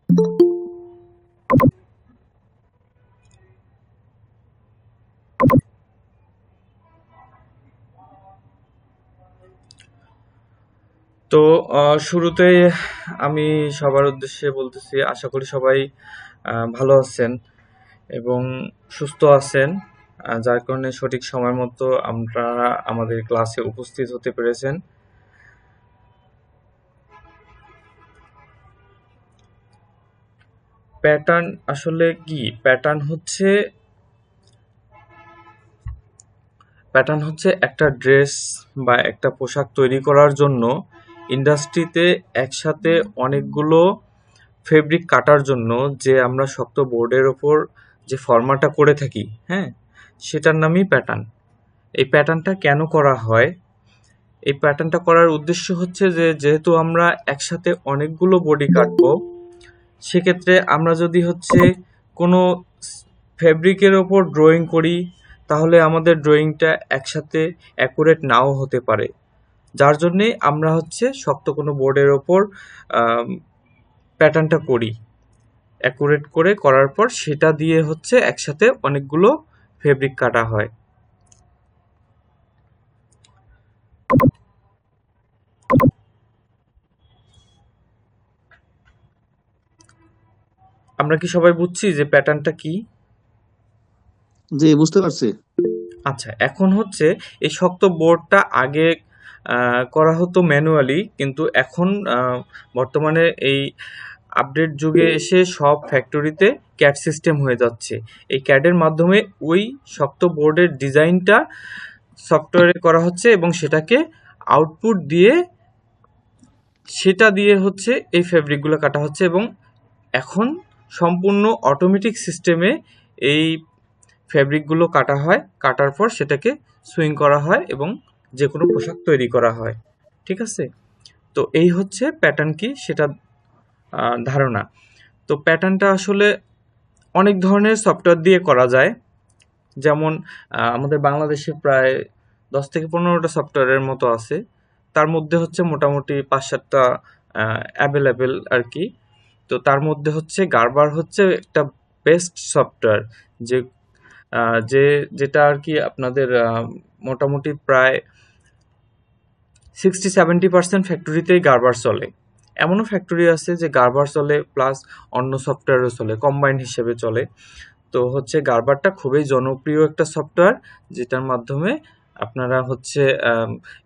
তো শুরুতেই আমি সবার উদ্দেশ্যে বলতেছি, আশা করি সবাই ভালো আছেন এবং সুস্থ আছেন, যার কারণে সঠিক সময় মতো আমরা আমাদের ক্লাসে উপস্থিত হতে পেরেছেন। প্যাটার্ন আসলে কি? প্যাটার্ন হচ্ছে একটা ড্রেস বা একটা পোশাক তৈরি করার জন্য ইন্ডাস্ট্রিতে একসাথে অনেকগুলো ফেব্রিক কাটার জন্য যে আমরা শক্ত বোর্ডের ওপর যে ফর্মাটা করে থাকি, হ্যাঁ, সেটার নামই প্যাটার্ন। এই প্যাটার্নটা কেন করা হয়? এই প্যাটার্নটা করার উদ্দেশ্য হচ্ছে যে যেহেতু আমরা একসাথে অনেকগুলো বডি কাটবো, সেক্ষেত্রে আমরা যদি হচ্ছে কোনো ফেব্রিকের ওপর ড্রয়িং করি, তাহলে আমাদের ড্রয়িংটা একসাথে অ্যাকুরেট নাও হতে পারে। যার জন্যে আমরা হচ্ছে শক্ত কোনো বোর্ডের ওপর প্যাটার্নটা করি, অ্যাকুরেট করে করার পর সেটা দিয়ে হচ্ছে একসাথে অনেকগুলো ফেব্রিক কাটা হয়। আমরা কি সবাই বুঝছি যে প্যাটার্নটা কি? জি, বুঝতে পারছি। আচ্ছা, এখন হচ্ছে এই শক্ত বোর্ডটা আগে করা হতো ম্যানুয়ালি, কিন্তু এখন বর্তমানে এই আপডেট যুগে এসে সব ফ্যাক্টরিতে ক্যাড সিস্টেম হয়ে যাচ্ছে। এই ক্যাডের মাধ্যমে ওই শক্ত বোর্ডের ডিজাইনটা সফটওয়্যারে করা হচ্ছে এবং সেটাকে আউটপুট দিয়ে হচ্ছে এই ফেব্রিকগুলো কাটা হচ্ছে এবং এখন সম্পূর্ণ অটোমেটিক সিস্টেমে এই ফেব্রিকগুলো কাটা হয়, কাটার পর সেটাকে সুইং করা হয় এবং যে কোনো পোশাক তৈরি করা হয়। ঠিক আছে? তো এই হচ্ছে প্যাটার্ন কি সেটা ধারণা। তো প্যাটার্নটা আসলে অনেক ধরনের সফটওয়্যার দিয়ে করা যায়। যেমন আমাদের বাংলাদেশে প্রায় 10 থেকে 15টা সফটওয়্যারের মতো আছে। তার মধ্যে হচ্ছে মোটামুটি 5-7টা অ্যাভেলেবেল আর কি। তো তার মধ্যে হচ্ছে গার্বার হচ্ছে একটা বেস্ট সফটওয়্যার, যে যেটা আর কি আপনাদের মোটামুটি প্রায় 60-70% ফ্যাক্টরিতেই গার্বার চলে। এমনও ফ্যাক্টরি আছে যে গার্বার চলে প্লাস অন্য সফটওয়্যারও চলে, কম্বাইন হিসেবে চলে। তো হচ্ছে গার্বারটা খুবই জনপ্রিয় একটা সফটওয়্যার, যেটার মাধ্যমে আপনারা হচ্ছে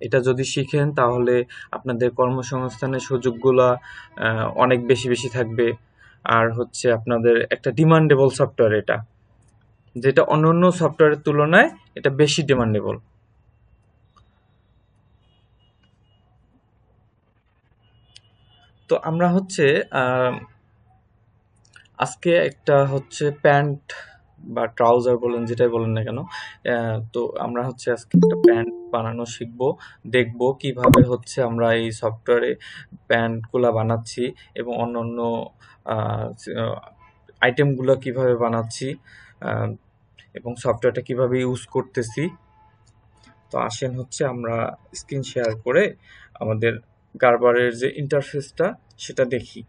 এটা যদি শিখেন তাহলে আপনাদের কর্মসংস্থানের সুযোগগুলা অনেক বেশি বেশি থাকবে। আর হচ্ছে আপনাদের একটা ডিমান্ডেবল সফটওয়্যার এটা, যেটা অন্যান্য সফটওয়্যারের তুলনায় এটা বেশি ডিমান্ডেবল। তো আমরা হচ্ছে আজকে একটা হচ্ছে প্যান্ট বা ট্রাউজার বলেন, যেটাই বলেন না কেন, তো আমরা হচ্ছে আজকে একটা প্যান্ট বানানো শিখবো, দেখবো কিভাবে হচ্ছে আমরা এই সফটওয়্যারে প্যান্টগুলা বানাচ্ছি এবং অন্যান্য আইটেমগুলো কিভাবে বানাচ্ছি, আহ, এবং সফটওয়্যারটা কিভাবে ইউজ করতেছি। তো আসেন হচ্ছে আমরা স্ক্রিন শেয়ার করে আমাদের গার্বারের যে ইন্টারফেসটা সেটা দেখি।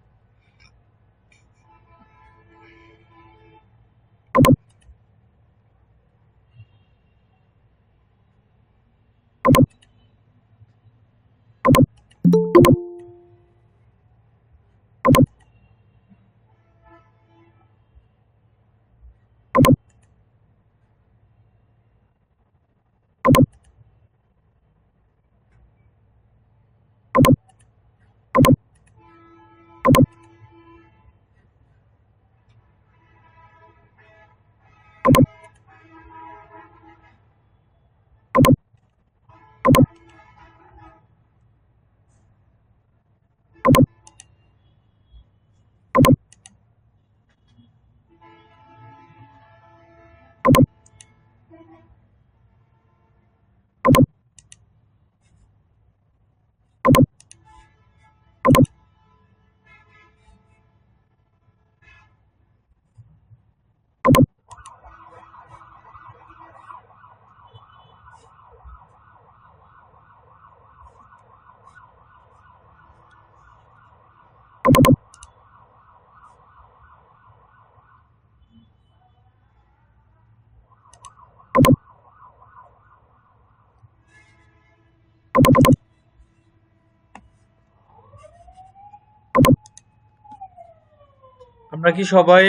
আমরা কি সবাই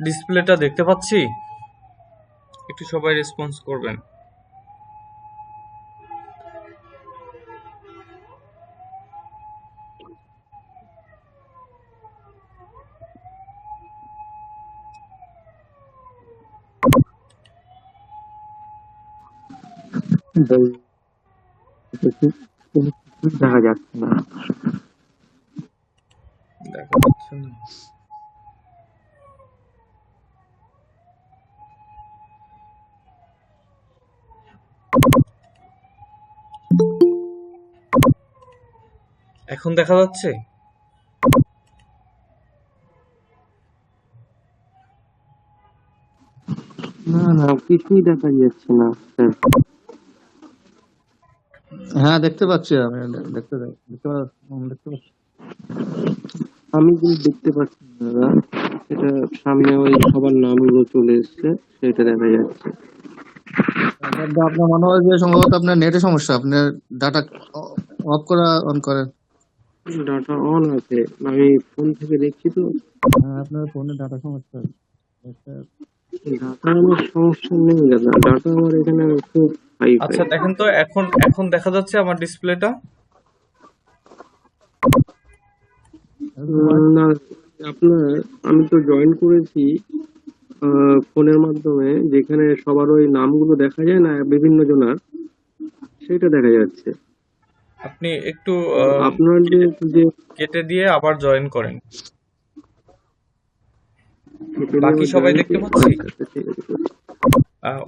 ডিসপ্লেটা দেখতে পাচ্ছি? একটু সবাই রেসপন্স করবেন। দেখা যাচ্ছে না। দেখা যাচ্ছে না। এখন দেখা যাচ্ছে? না না, কিছুই দেখা যাচ্ছে না স্যার। হ্যাঁ, দেখতে পাচ্ছি আমি। দেখতে দেখতে পাচ্ছি। আমি কিন্তু দেখতে পাচ্ছি না দাদা। এটা সামনে ওই সবার নামগুলো চলে এসছে, সেটা দেখা যাচ্ছে। আপনার মনে হয় যে সম্ভবত আপনার নেটের সমস্যা। আপনার ডাটা অফ করা অন করেন। ডাটা অন আছে, আমি ফোন থেকে দেখছি তো। হ্যাঁ, আপনার ফোনে ডাটা সমস্যা। ডাটা আমার সমস্যা নেই দাদা, ডাটা আমার এখানে খুব হাই আচ্ছা ফাই। দেখেন তো, এখন এখন দেখা যাচ্ছে আমার ডিসপ্লেটা? না আপনার, আমি তো জয়েন করেছি ফোনের মাধ্যমে, যেখানে সবার ওই নামগুলো দেখা যায় না বিভিন্ন জনার, সেটা দেখা যাচ্ছে। আপনি একটু আপনার যে যে কেটে দিয়ে আবার জয়েন করেন। সেটা বাকি নিয়ে সবাই জয়েন দেখতে করি। পাচ্ছি? আচ্ছা আচ্ছা, ঠিক আছে।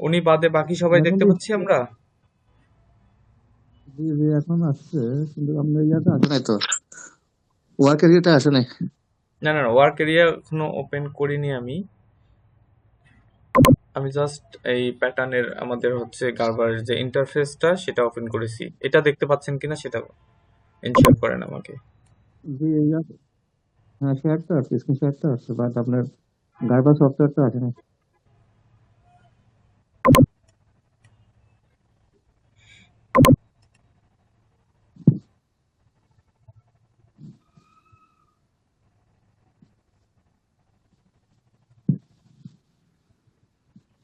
উনি বাদে বাকি সবাই দেখতে পাচ্ছি আমরা? জি জি, এখন আসছে, কিন্তু আপনার ইয়াতে আসে নাই তো, ওয়ার্ক এরিয়াটা আসে নাই। না না, ওয়ার্ক এরিয়া এখনো ওপেন করিনি আমি। আমি জাস্ট এই প্যাটার্নের আমাদের হচ্ছে গার্বারের যে ইন্টারফেসটা সেটা ওপেন করেছি। এটা দেখতে পাচ্ছেন কিনা সেটা এনশিওর করেন আমাকে। জি ইয়াতে, হ্যাঁ শেয়ারটা আসছে, স্ক্রিন শেয়ারটা আসছে, বাট আপনার গাইবার সফটওয়্যারটা আসে নাই।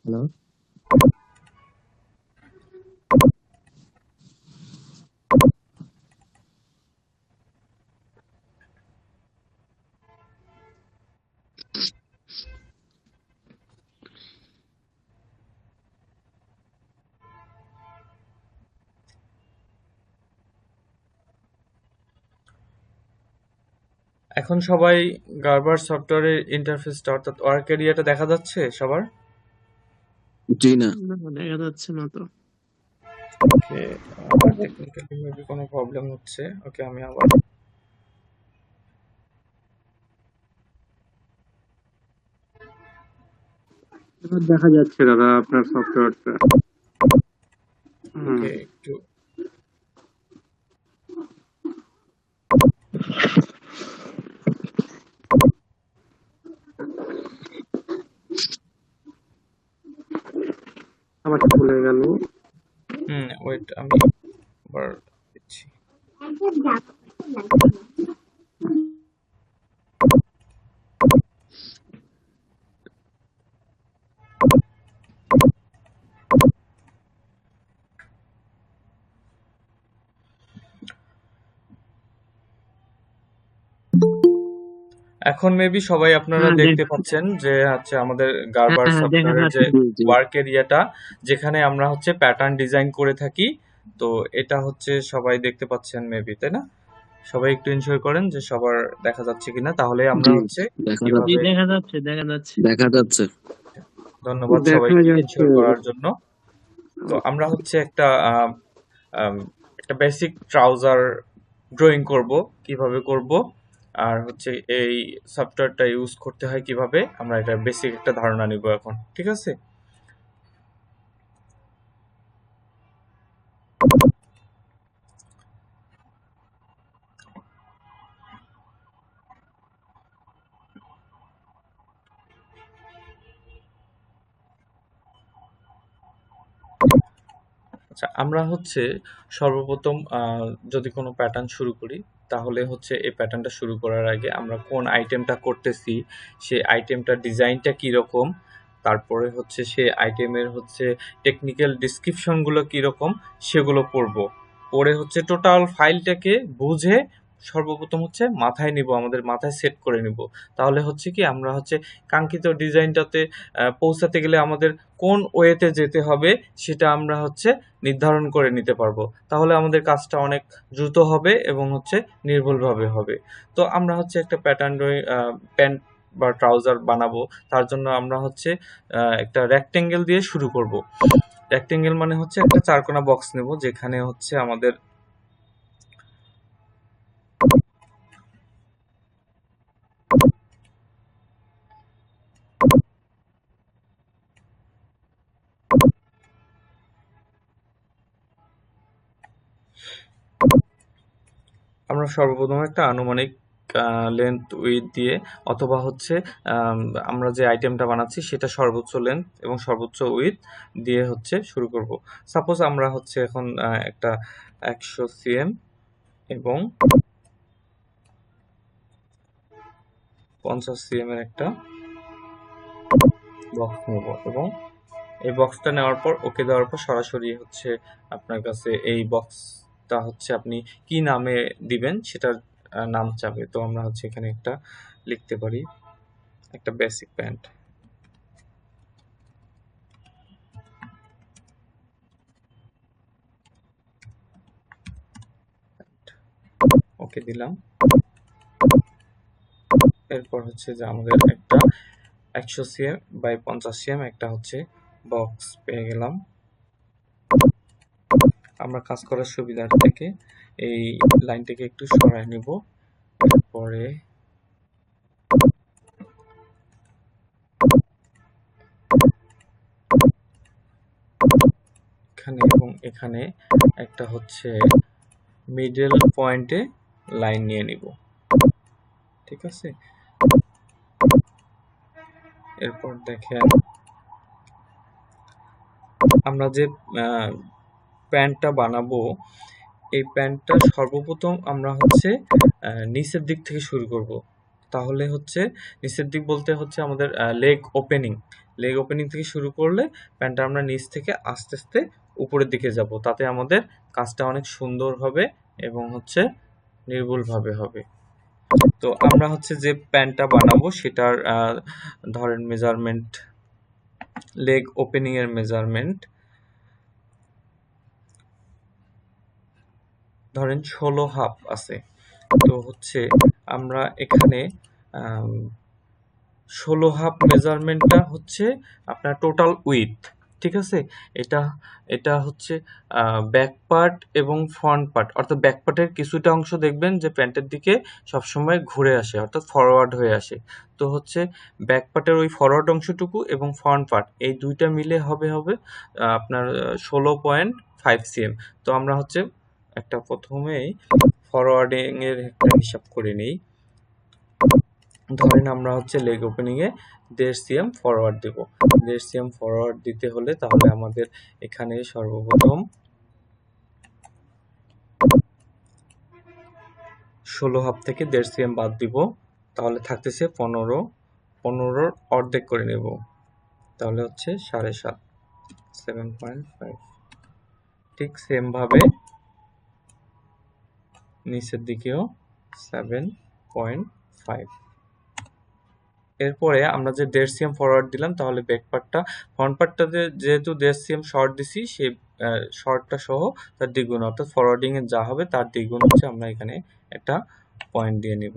হ্যালো। এখন সবাই গার্বার সফটওয়্যারের ইন্টারফেসটা অর্থাৎ ওয়ার্ক এরিয়াটা দেখা যাচ্ছে সবার? জি না, দেখা যাচ্ছে না তো। ওকে, আমার টেকনিক্যালি মেবি কোনো প্রবলেম হচ্ছে। ওকে, আমি আবার এবার দেখা যাচ্ছে দাদা আপনার সফটওয়্যারটা। ওকে একটু আবার চলে গেল। ওয়েট, আমি আবার দিচ্ছি। এখন মেবি সবাই আপনারা হ্যাঁ দেখতে পাচ্ছেন যে হচ্ছে আমাদের গার্বার হ্যাঁ, দেখা সফটওয়্যারের যাচ্ছে। যে জি জি। ওয়ার্ক এরিয়াটা, যেখানে আমরা হচ্ছে প্যাটার্ন ডিজাইন করে থাকি। তো এটা হচ্ছে সবাই দেখতে পাচ্ছেন মেবি, তাই না? সবাই একটু এনশিওর করেন যে সবার দেখা যাচ্ছে কিনা, তাহলে আমরা জি, হচ্ছে দেখা যাচ্ছে। কিভাবে। দেখা যাচ্ছে, দেখা যাচ্ছে। দেখা যাচ্ছে। ধন্যবাদ দেখা সবাইকে যাচ্ছে। এনশিওর করার জন্য। তো আমরা হচ্ছে একটা বেসিক ট্রাউজার ড্রয়িং করব, কিভাবে করব, আর হচ্ছে এই সফটওয়্যারটা ইউজ করতে হয় কিভাবে, আমরা এটা বেসিক একটা ধারণা নিব এখন, ঠিক আছে? আচ্ছা, আমরা হচ্ছে সর্বপ্রথম যদি কোনো প্যাটার্ন শুরু করি, তাহলে হচ্ছে এই প্যাটার্নটা শুরু করার আগে আমরা কোন আইটেমটা করতেছি, সেই আইটেমটার ডিজাইনটা কীরকম, তারপরে হচ্ছে সেই আইটেমের হচ্ছে টেকনিক্যাল ডিসক্রিপশনগুলো কীরকম সেগুলো পড়বো। পরে হচ্ছে টোটাল ফাইলটাকে বুঝে সর্বপ্রথম হচ্ছে মাথায় নিব, আমাদের মাথায় সেট করে নিব। তাহলে হচ্ছে কি আমরা হচ্ছে কাঙ্ক্ষিত ডিজাইনটাতে পৌঁছাতে গেলে আমাদের কোন ওয়েতে যেতে হবে সেটা আমরা হচ্ছে নির্ধারণ করে নিতে পারবো। তাহলে আমাদের কাজটা অনেক দ্রুত হবে এবং হচ্ছে নির্ভুলভাবে হবে। তো আমরা হচ্ছে একটা প্যান্ট বা ট্রাউজার বানাবো, তার জন্য আমরা হচ্ছে একটা রেক্টেঙ্গেল দিয়ে শুরু করব। রেক্টেঙ্গেল মানে হচ্ছে একটা চারকোনা বক্স নেব, যেখানে হচ্ছে আমাদের আমরা সর্বপ্রথম একটা আনুমানিক লেন্থ উইথ দিয়ে, অথবা হচ্ছে আমরা যে আইটেমটা বানাচ্ছি সেটা সর্বোচ্চ লেন্থ এবং সর্বোচ্চ উইথ দিয়ে হচ্ছে শুরু করব। সাপোজ আমরা হচ্ছে এখন একটা 100 cm এবং 50 cm এর একটা বক্স নেব, এবং এই বক্সটা নেওয়ার পর ওকে দেওয়ার পর সরাসরি হচ্ছে আপনার কাছে এই বক্সটা হচ্ছে আপনি কি নামে দিবেন সেটার নাম চাবে। তো আমরা হচ্ছে এখানে একটা লিখতে পারি, একটা বেসিক প্যান্ট। ওকে দিলাম। এরপর হচ্ছে যে আমাদের একটা 100 cm বাই 50 cm একটা হচ্ছে বক্স পেয়ে গেলাম। আমরা কাজ করার সুবিধার থেকে এই লাইনটাকে একটু সরায় নিব। এরপরে এখানে এবং এখানে একটা হচ্ছে মিডল পয়েন্টে লাইন নিয়ে নিব, ঠিক আছে। এরপর দেখেন আমরা যে প্যান্টটা বানাবো, এই প্যান্টটা সর্বপ্রথম আমরা হচ্ছে নিচের দিক থেকে শুরু করব। তাহলে হচ্ছে নিচের দিক বলতে হচ্ছে আমাদের লেগ ওপেনিং থেকে শুরু করলে প্যান্টটা আমরা নিচ থেকে আস্তে আস্তে উপরের দিকে যাব, তাতে আমাদের কাজটা অনেক সুন্দর হবে এবং হচ্ছে নির্ভুলভাবে হবে। তো আমরা হচ্ছে যে প্যান্টটা বানাবো সেটার ধরেন মেজারমেন্ট, লেগ ওপেনিং এর মেজারমেন্ট ধরেন 16 হাফ আছে। তো হচ্ছে আমরা এখানে 16 হাফ মেজারমেন্টটা হচ্ছে আপনার টোটাল উইথ, ঠিক আছে। এটা এটা হচ্ছে ব্যাক পার্ট এবং ফ্রন্ট পার্ট, অর্থাৎ ব্যাক পার্টের কিছুটা অংশ দেখবেন যে প্যান্টের দিকে সবসময় ঘুরে আসে, অর্থাৎ ফরওয়ার্ড হয়ে আসে। তো হচ্ছে ব্যাক পার্টের ওই ফরওয়ার্ড অংশটুকু এবং ফ্রন্ট পার্ট এই দুইটা মিলে হবে আপনার 16.5 cm। তো আমরা হচ্ছে একটা প্রথমেই ফরওয়ার্ডিং এর একটা হিসাব করে নিই। ধরেন আমরা হচ্ছে লেগ ওপেনিং এ 1.5 cm ফরওয়ার্ড দেব। 1.5 cm ফরওয়ার্ড দিতে হলে তাহলে আমাদের এখানে সর্বপ্রথম 16 হাফ থেকে 1.5 cm বাদ দিব, তাহলে থাকতেছে 15। 15-র অর্ধেক করে নেব, তাহলে হচ্ছে 7.5, 7.5। ঠিক সেম ভাবে নিচের দিকেও 7.5। এরপরে আমরা যে 1.5 cm ফরওয়ার্ড দিলাম, তাহলে ব্যাক পার্টটা ফ্রন্ট পার্টটাতে যেহেতু 1.5 cm শর্ট দিছি, সেই শর্টটা সহ তার দ্বিগুণ, অর্থাৎ ফরওয়ার্ডিং এ যা হবে তার দ্বিগুণ হচ্ছে আমরা এখানে একটা পয়েন্ট দিয়ে নিব।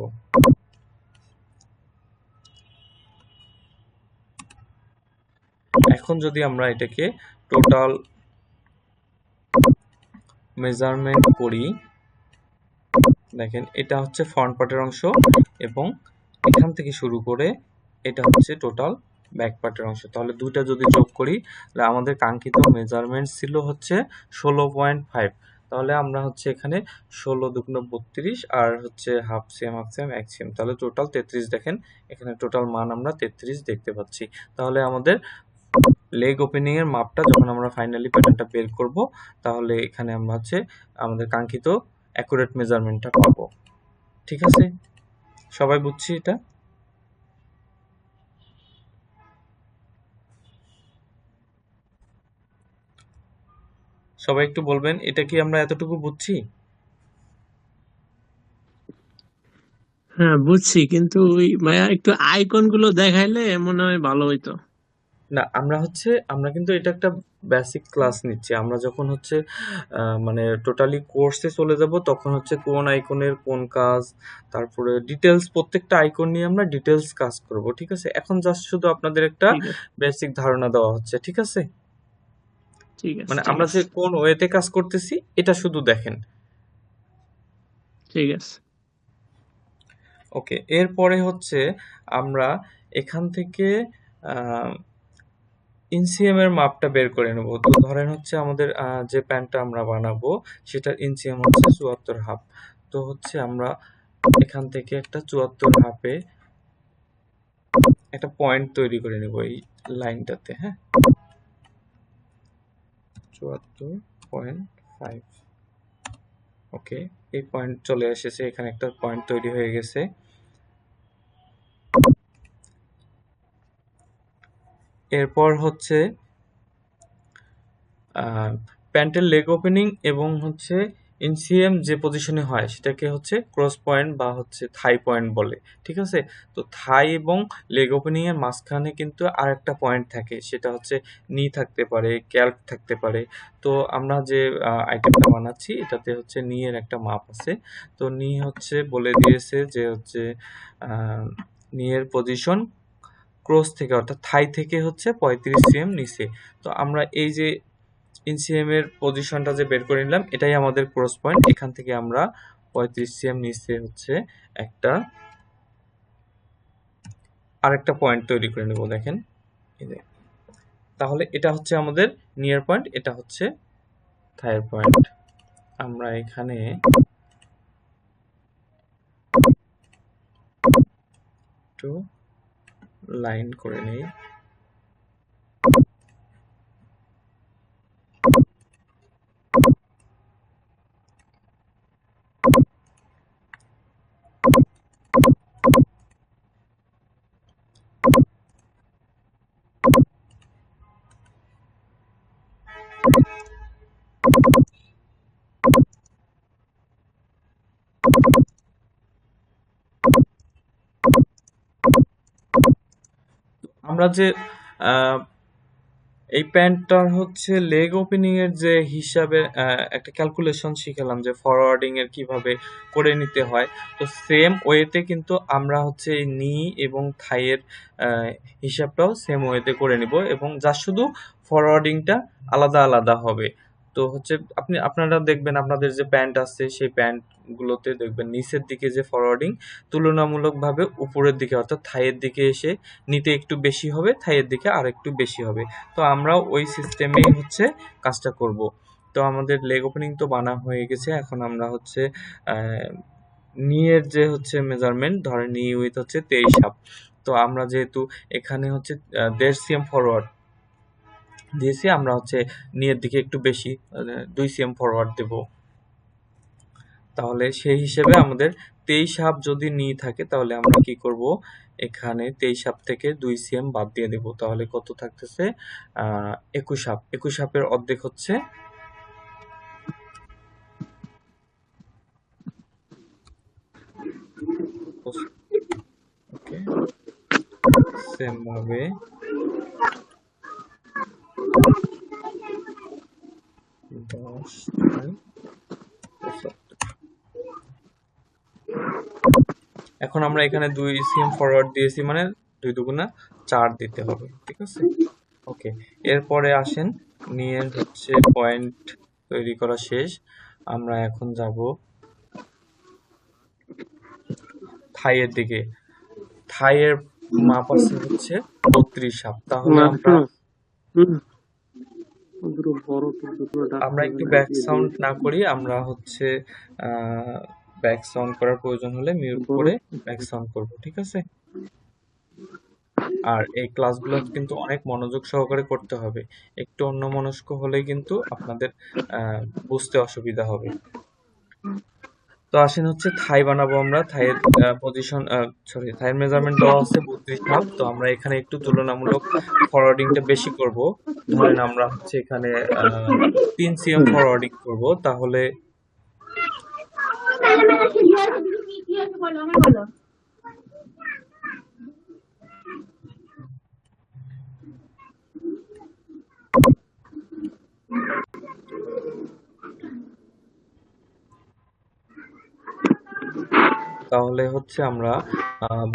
এখন যদি আমরা এটাকে টোটাল মেজারমেন্ট করি, দেখেন এটা হচ্ছে ফ্রন্ট পার্টের অংশ এবং এখান থেকে শুরু করে এটা হচ্ছে টোটাল ব্যাক পার্টের অংশ। তাহলে দুইটা যদি যোগ করি তাহলে আমাদের কাঙ্ক্ষিত মেজারমেন্ট ছিল হচ্ছে 16.5। তাহলে আমরা হচ্ছে এখানে 16×2 = 32 আর হচ্ছে হাফ cm 1 cm, তাহলে টোটাল 33। দেখেন এখানে টোটাল মান আমরা 33 দেখতে পাচ্ছি। তাহলে আমাদের লেগ ওপেনিং এর মাপটা যখন আমরা ফাইনালি প্যাটার্নটা বের করব, তাহলে এখানে আমরা হচ্ছে আমাদের কাঙ্ক্ষিত অ্যাকুরেট মেজারমেন্টটা পাবো। ঠিক আছে, সবাই বুঝছি এটা? সবাই একটু বলবেন এটা কি আমরা এতটুকু বুঝছি? হ্যাঁ বুঝছি, কিন্তু ওই মায়া একটু আইকন গুলো দেখাইলে মনে হয় ভালো হইতো। না, আমরা কিন্তু এটা একটা বেসিক ক্লাস নিচ্ছি। আমরা যখন হচ্ছে মানে টোটালি কোর্সে চলে যাব তখন হচ্ছে কোন আইকনের কোন কাজ, তারপরে ডিটেলস প্রত্যেকটা আইকন নিয়ে আমরা ডিটেলস কাজ করব, ঠিক আছে? এখন জাস্ট শুধু আপনাদের একটা ঠিক আছে, বেসিক ধারণা দেওয়া হচ্ছে, ঠিক আছে? ঠিক আছে, মানে ঠিক আমরা যে আছে, কোন ওয়েতে কাজ করতেছি এটা শুধু দেখেন। ঠিক আছে। ওকে, এরপরে হচ্ছে আমরা এখান থেকে ইনসিএম এর মাপটা বের করে নেব। তো ধরেন হচ্ছে আমাদের যে প্যান্টটা আমরা বানাবো সেটার ইনসিএম হচ্ছে ৭৪ হাফ। তো হচ্ছে আমরা এখান থেকে একটা ৭৪ হাফে একটা পয়েন্ট তৈরি করে নেব এই লাইনটাতে, হ্যাঁ, ৭৪.৫। ওকে, এই পয়েন্ট চলে এসেছে, এখানে একটা পয়েন্ট তৈরি হয়ে গেছে। এরপর হচ্ছে প্যান্টের লেগ ওপেনিং এবং হচ্ছে ইনসিএম যে পজিশনে হয় সেটাকে হচ্ছে ক্রস পয়েন্ট বা হচ্ছে থাই পয়েন্ট বলে, ঠিক আছে? তো থাই এবং লেগ ওপেনিং এর মাঝখানে কিন্তু আর একটা পয়েন্ট থাকে, সেটা হচ্ছে নি থাকতে পারে, ক্যালভ থাকতে পারে। তো আমরা যে আইটেমটা বানাচ্ছি এটাতে হচ্ছে নি এর একটা মাপ আছে। তো নি হচ্ছে বলে দিয়েছে যে হচ্ছে নি এর পজিশন ক্রস থেকে অর্থাৎ থাই থেকে হচ্ছে 35 সিএম নিচে। তো আমরা এই যে ইনসিএম এর পজিশনটা যে বের করে নিলাম এটাই আমাদের ক্রস পয়েন্ট। এখান থেকে আমরা 35 সিএম নিচে হচ্ছে একটা আরেকটা পয়েন্ট তৈরি করে নেব, দেখেন এই যে। তাহলে এটা হচ্ছে আমাদের নিয়ার পয়েন্ট, এটা হচ্ছে থাইয়ের পয়েন্ট। আমরা এখানে একটু লাইন করে নেই। আমরা যে এই প্যান্টটার হচ্ছে লেগ ওপেনিং এর যে হিসাবে একটা ক্যালকুলেশন শিখালাম যে ফরওয়ার্ডিং এর কিভাবে করে নিতে হয়। তো সেম ওয়েতে কিন্তু আমরা হচ্ছে এই নি এবং থাইয়ের হিসাবটাও সেম ওয়েতে করে নিব এবং যা শুধু ফরওয়ার্ডিংটা আলাদা আলাদা হবে। তো হচ্ছে আপনারা দেখবেন আপনাদের যে প্যান্ট আছে সেই প্যান্ট গুলোতে দেখবেন নিচের দিকে যে ফরওয়ার্ডিং তুলনামূলকভাবে উপরের দিকে অর্থাৎ থাইয়ের দিকে এসে নিতে একটু বেশি হবে, থাইয়ের দিকে আর একটু বেশি হবে। তো আমরাও ওই সিস্টেমেই হচ্ছে কাজটা করব। তো আমাদের লেগ ওপেনিং তো বানা হয়ে গেছে, এখন আমরা হচ্ছে নি এর যে হচ্ছে মেজারমেন্ট, ধরেন নি উইথ হচ্ছে 23 হাফ। তো আমরা যেহেতু এখানে হচ্ছে 1.5 সিএম ফরওয়ার্ড দিয়েছি, আমরা হচ্ছে নি এর দিকে একটু বেশি 2 সিএম ফরওয়ার্ড দেব। তাহলে সেই হিসেবে আমাদের 23 হাফ যদি নি থাকে তাহলে আমরা কি করব, এখানে 23 হাফ থেকে 2 সিএম বাদ দিয়ে দেব। তাহলে কত থাকতেছে 21 হাফ। 21 হাফের অর্ধেক হচ্ছে ওকে, সেম ভাবে 10 বাই 75। এখন আমরা এখানে 2 সিএম ফরওয়ার্ড দিয়েছি মানে 2 দুগুণা 4 দিতে হবে, ঠিক আছে? ওকে, এরপরে আসেন নিয়ের হচ্ছে পয়েন্ট তৈরি করা শেষ। আমরা এখন যাব থাইয়ের দিকে। থাইয়ের মাপ আছে হচ্ছে 32 হাফ। তাহলে আমরা আমরা একটু ব্যাক সাউন্ড না করি, আমরা হচ্ছে ব্যাক সাউন্ড করার প্রয়োজন হলে মিউট করে ব্যাক সাউন্ড করব, ঠিক আছে? আর এই ক্লাসগুলো কিন্তু অনেক মনোযোগ সহকারে করতে হবে। একটু অন্যমনস্ক হলেই কিন্তু আপনাদের বুঝতে অসুবিধা হবে। তো আসেন হচ্ছে থাই বানাবো আমরা। থাইয়ের পজিশন, সরি, থাইয়ের মেজারমেন্ট দেওয়া আছে 32 হাত। তো আমরা এখানে একটু তুলনামূলক ফরওয়ার্ডিংটা বেশি করব। ধরেন আমরা হচ্ছে এখানে 3 cm ফরওয়ার্ডিং করব, তাহলে হচ্ছে আমরা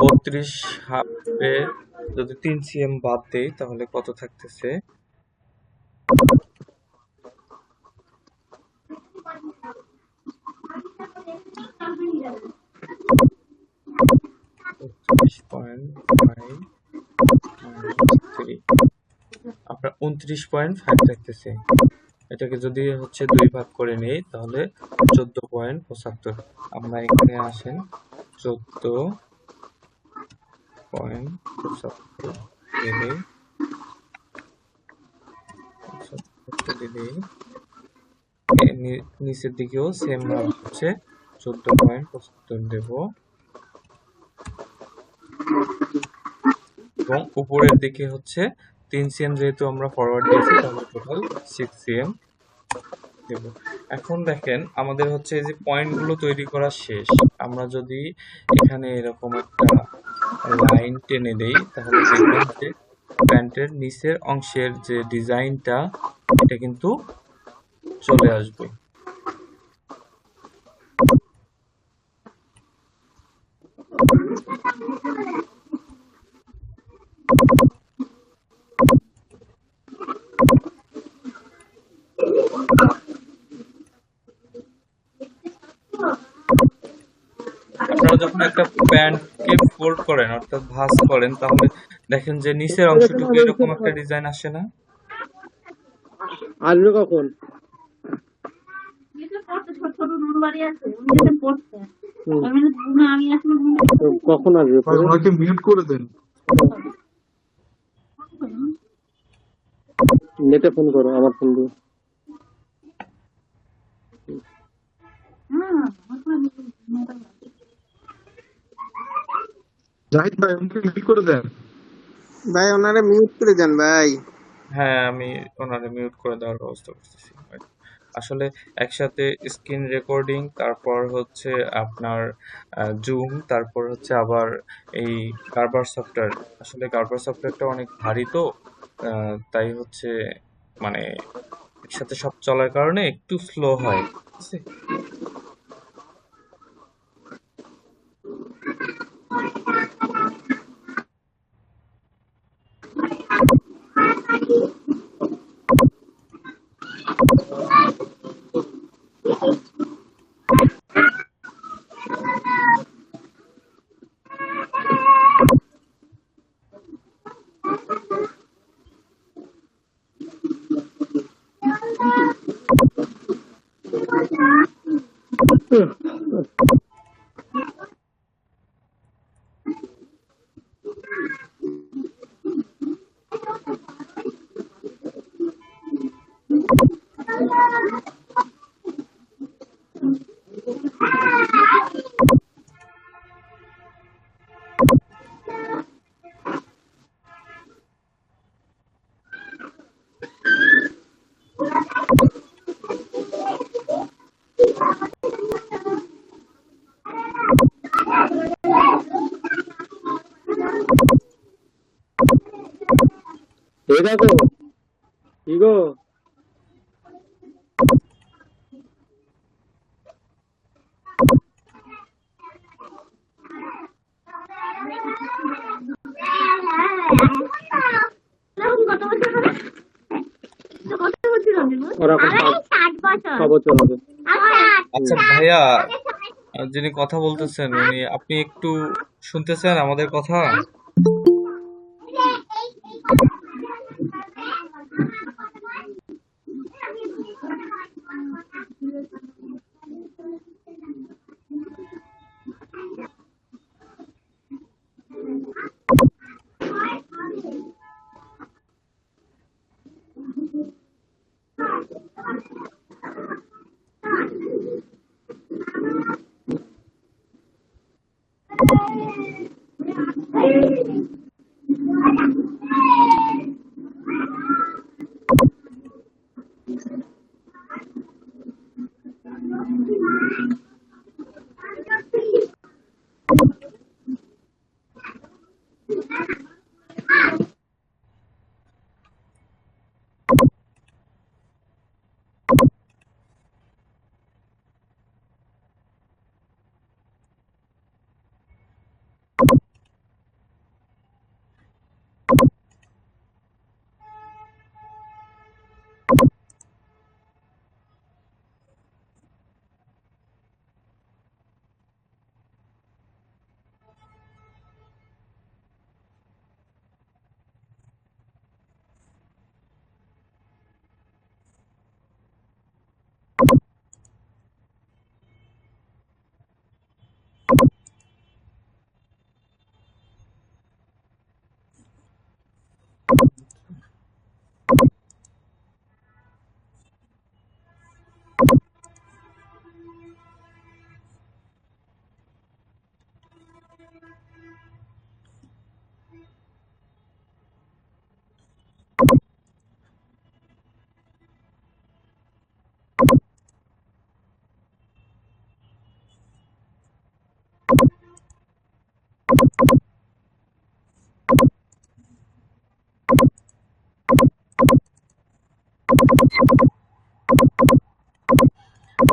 32 হাতে যদি 3 cm বাদ দেই তাহলে কত থাকতেছে? আপনার 29.5 থাকতেছে। এটাকে যদি হচ্ছে 2 ভাগ করে নেই তাহলে 14.75। আমরা এখানে আসেন 14.75 দিলেই নিচের দিকেও সেম ভাবে হচ্ছে 14.75 দেব, এবং উপরের দিকে হচ্ছে 3 cm যেহেতু আমরা ফরওয়ার্ড দিয়েছি তাহলে টোটাল 6 cm দেব। এখন দেখেন আমাদের হচ্ছে এই যে পয়েন্টগুলো তৈরি করা শেষ। আমরা যদি এখানে এরকম একটা লাইন টেনে দেই তাহলে দেখবেন যে প্যান্টের নিচের অংশের যে ডিজাইনটা এটা কিন্তু চলে আসবে। আপনারা যখন একটা প্যান্টকে ফোল্ড করেন অর্থাৎ ভাঁজ করেন তাহলে দেখেন যে নিচের অংশটুকু এরকম একটা ডিজাইন আসে না? আসবে কখন? কখন আসবে? ওনাকে মিউট করে দেন। নেটে ফোন করো, আমার ফোন দিয়ে। জাহিদ ভাই ওনাকে মিউট করে দেন। ভাই ওনারে মিউট করে দেন ভাই। হ্যাঁ, আমি ওনারে মিউট করে দেওয়ার ব্যবস্থা করতেছি। আসলে একসাথে স্ক্রিন রেকর্ডিং, তারপর হচ্ছে আপনার জুম, তারপর হচ্ছে আবার এই কার্ভার সফটওয়্যার। আসলে কার্ভার সফটওয়্যারটা অনেক ভারী, তো তাই হচ্ছে মানে একসাথে সব চলার কারণে একটু স্লো হয়, ঠিক আছে? এই দেখো কি গো, ওরা এখন 6 বছর হবে। আচ্ছা ভাইয়া, যিনি কথা বলতেছেন উনি, আপনি একটু শুনতেছেন আমাদের কথা?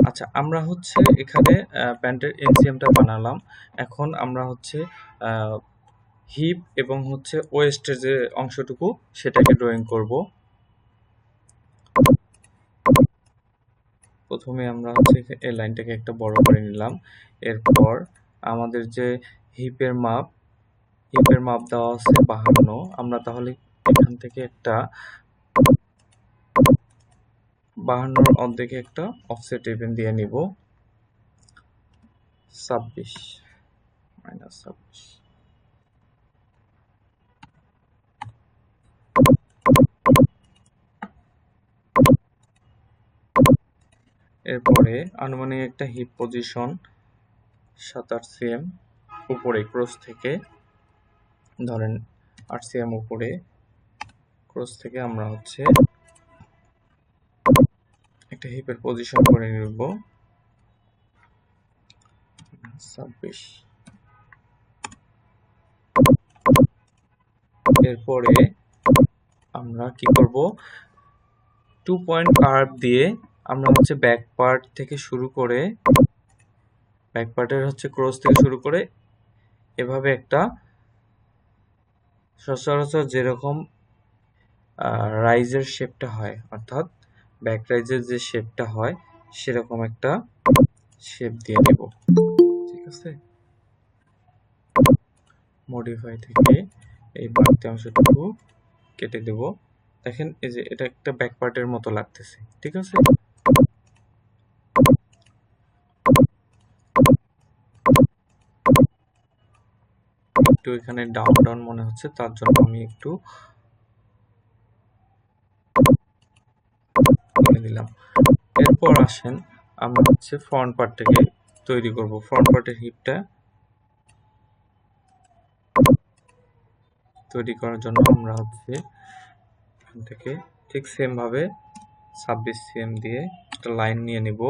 আচ্ছা, আমরা হচ্ছে এখানে প্যান্টের এনসিএমটা বানালাম। এখন আমরা হচ্ছে হিপ এবং হচ্ছে ওয়েস্টের যে অংশটুকু সেটাকে ড্রয়িং করব। প্রথমে আমরা হচ্ছে এই লাইনটাকে একটা বড় করে নিলাম। এরপর আমাদের যে হিপের মাপ দেওয়া আছে 52। আমরা তাহলে এখান থেকে একটা 52 অর্ধেকে একটা অফসেট ইভেন দিয়ে নিব 26 -26। এরপরে আনুমানিক একটা হিপ পজিশন 7-8 সিএম উপরে ক্রস থেকে, ধরেন 8 সিএম উপরে ক্রস থেকে আমরা হচ্ছে একটা হিপের পজিশন করে নিব 26। এরপরে আমরা কি করব, 2 পয়েন্ট কার্ভ দিয়ে আমরা হচ্ছে ব্যাক পার্ট থেকে শুরু করে, ব্যাক পার্টের হচ্ছে ক্রস থেকে শুরু করে এভাবে একটা সচরাচর যেরকম রাইজের শেপটা হয়, অর্থাৎ ব্যাক রাইজের যে শেপটা হয় সেরকম একটা শেপ দিয়ে নেব। ঠিক আছে, মডিফাই থেকে এই বাড়তি অংশটুকু কেটে দেব। দেখেন এই যে এটা একটা ব্যাক পার্টের মতো লাগতেছে। ঠিক আছে, একটু এখানে ডাউন ডাউন মনে হচ্ছে, তার জন্য আমি একটু দিলাম। এরপর আসেন আমরা হচ্ছে ফ্রন্ট পার্টটাকে তৈরি করব। ফ্রন্ট পার্টের হিপটা তৈরি করার জন্য আমরা হচ্ছে এখান থেকে ঠিক সেম ভাবে 26 সিএম দিয়ে একটা লাইন নিয়ে নিব।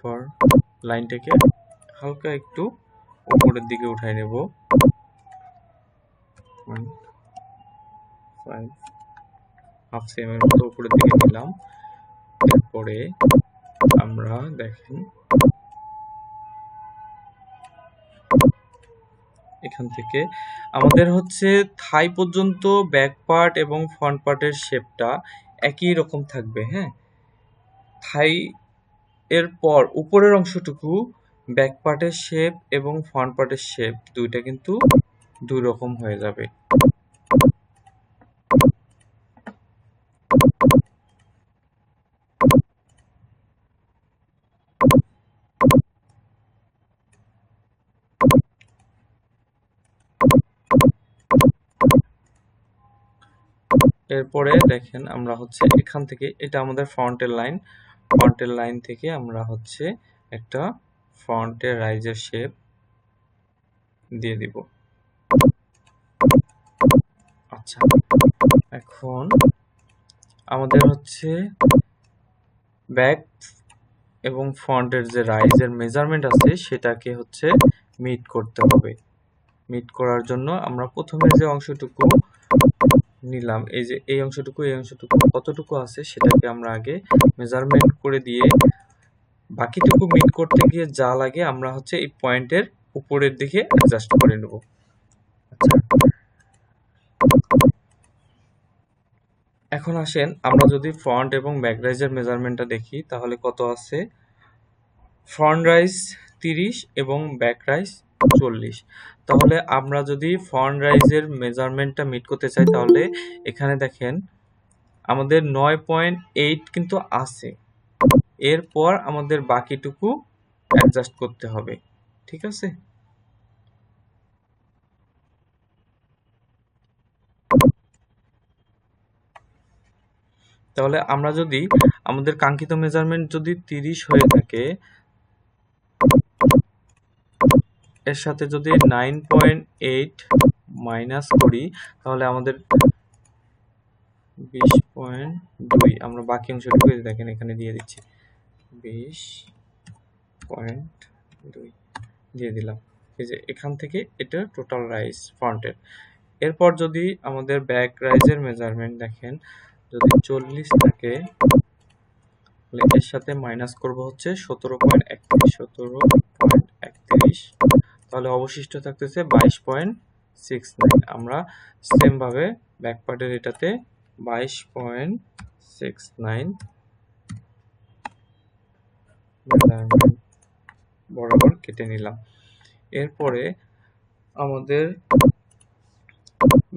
পর লাইনটাকে হালকা একটু উপরের দিকে উঠাই নেব, 1.5 সিএম এর মতো উপরের দিকে নিলাম। এরপরে আমরা দেখেন এখান থেকে আমাদের হচ্ছে থাই পর্যন্ত ব্যাক পার্ট এবং ফ্রন্ট পার্টের শেপটা একই রকম থাকবে। হ্যাঁ, থাই এর পর উপরের অংশটুকু ব্যাক পার্টের শেপ এবং ফ্রন্ট পার্টের শেপ দুইটা কিন্তু দুই রকম হয়ে যাবে। এরপরে দেখেন আমরা হচ্ছে এখান থেকে, এটা আমাদের ফ্রন্টের লাইন থেকে আমরা হচ্ছে একটা ফন্টের রাইজের শেপ দিয়ে দিব। আচ্ছা, এখন আমাদের হচ্ছে ব্যাক এবং ফন্টের যে রাইজের মেজারমেন্ট আছে সেটাকে হচ্ছে মিট করতে হবে। মিট করার জন্য আমরা প্রথমে যে অংশটুকু নিলাম, এই যে এই অংশটুকু কতটুকু আছে সেটাকে আমরা আগে মেজারমেন্ট করে দিয়ে বাকিটুকু মিট করতে গিয়ে যা লাগে আমরা হচ্ছে এই পয়েন্টের উপরের দিকে অ্যাডজাস্ট করে নেব। আচ্ছা, এখন আসেন আমরা যদি ফ্রন্ট এবং ব্যাক রাইজের মেজারমেন্টটা দেখি তাহলে কত আছে। ফ্রন্ট রাইজ 30 এবং ব্যাক রাইজ 40। তাহলে আমরা যদি ফ্রন্ট রাইজের মেজারমেন্টটা মিট করতে চাই তাহলে এখানে দেখেন আমাদের 9.8 কিন্তু আছে, এরপর আমাদের বাকিটুকু অ্যাডজাস্ট করতে হবে। ঠিক আছে, তাহলে আমরা যদি আমাদের কাঙ্ক্ষিত মেজারমেন্ট যদি 30 হয়ে থাকে, এর সাথে যদি 9.8 মাইনাস করি তাহলে আমাদের 20.2, আমরা বাকি অংশটুকু দেখেন এখানে দিয়ে দিচ্ছি 20.2 দিয়ে দিলাম। এই যে এখান থেকে এটা টোটাল রাইজ ফ্রন্টের। এরপর যদি আমাদের ব্যাক রাইজের মেজারমেন্ট দেখেন যদি 40 থাকে তাহলে এর সাথে মাইনাস করব হচ্ছে 17.31, তাহলে অবশিষ্ট থাকতেছে 22.69। আমরা সেম ভাবে ব্যাক পার্টের এটাতে 22.69 মেজারমেন্ট বরাবর কেটে নিলাম। এরপরে আমাদের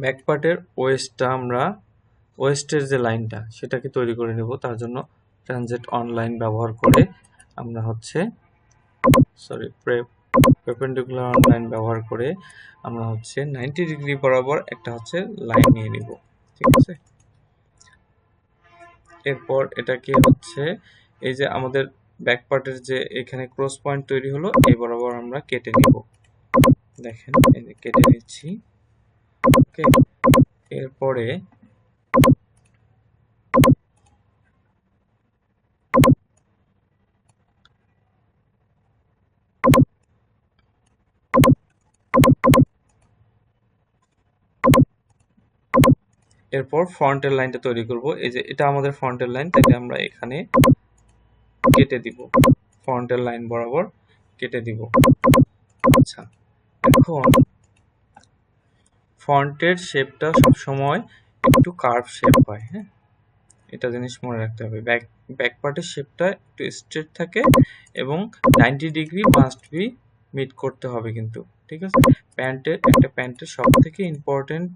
ব্যাক পার্টের ওয়েস্টটা আমরা ওয়েস্টের যে লাইনটা সেটাকে তৈরি করে নেব। তার জন্য ট্রানজেক্ট অনলাইন ব্যবহার করে আমরা হচ্ছে পারপেন্ডিকুলার অনলাইন ব্যবহার করে আমরা হচ্ছে 90 ডিগ্রি বরাবর একটা হচ্ছে লাইন নিয়ে নিব। ঠিক আছে, এরপর এটাকে হচ্ছে এই যে আমাদের ব্যাক পার্টের যে এখানে ক্রস পয়েন্ট তৈরি হলো এই বরাবর আমরা কেটে নিব। দেখেন এই যে কেটে নিচ্ছি। ওকে, এরপরে ফ্রন্টের লাইনটা তৈরি করব। এই যে এটা আমাদের ফ্রন্টের লাইন, তাকে আমরা এখানে কেটে দিব, ফ্রন্টের লাইন বরাবর কেটে দিব। আচ্ছা, এখন ফন্টের শেপটা সবসময় একটু কার্ভ শেপ হয়। হ্যাঁ, এটা জিনিস মনে রাখতে হবে। ব্যাক পার্টের শেপটা একটু স্ট্রেট থাকে এবং 90 ডিগ্রি মাস্ট বি মিট করতে হবে কিন্তু। ঠিক আছে, প্যান্টের সব থেকে ইম্পর্টেন্ট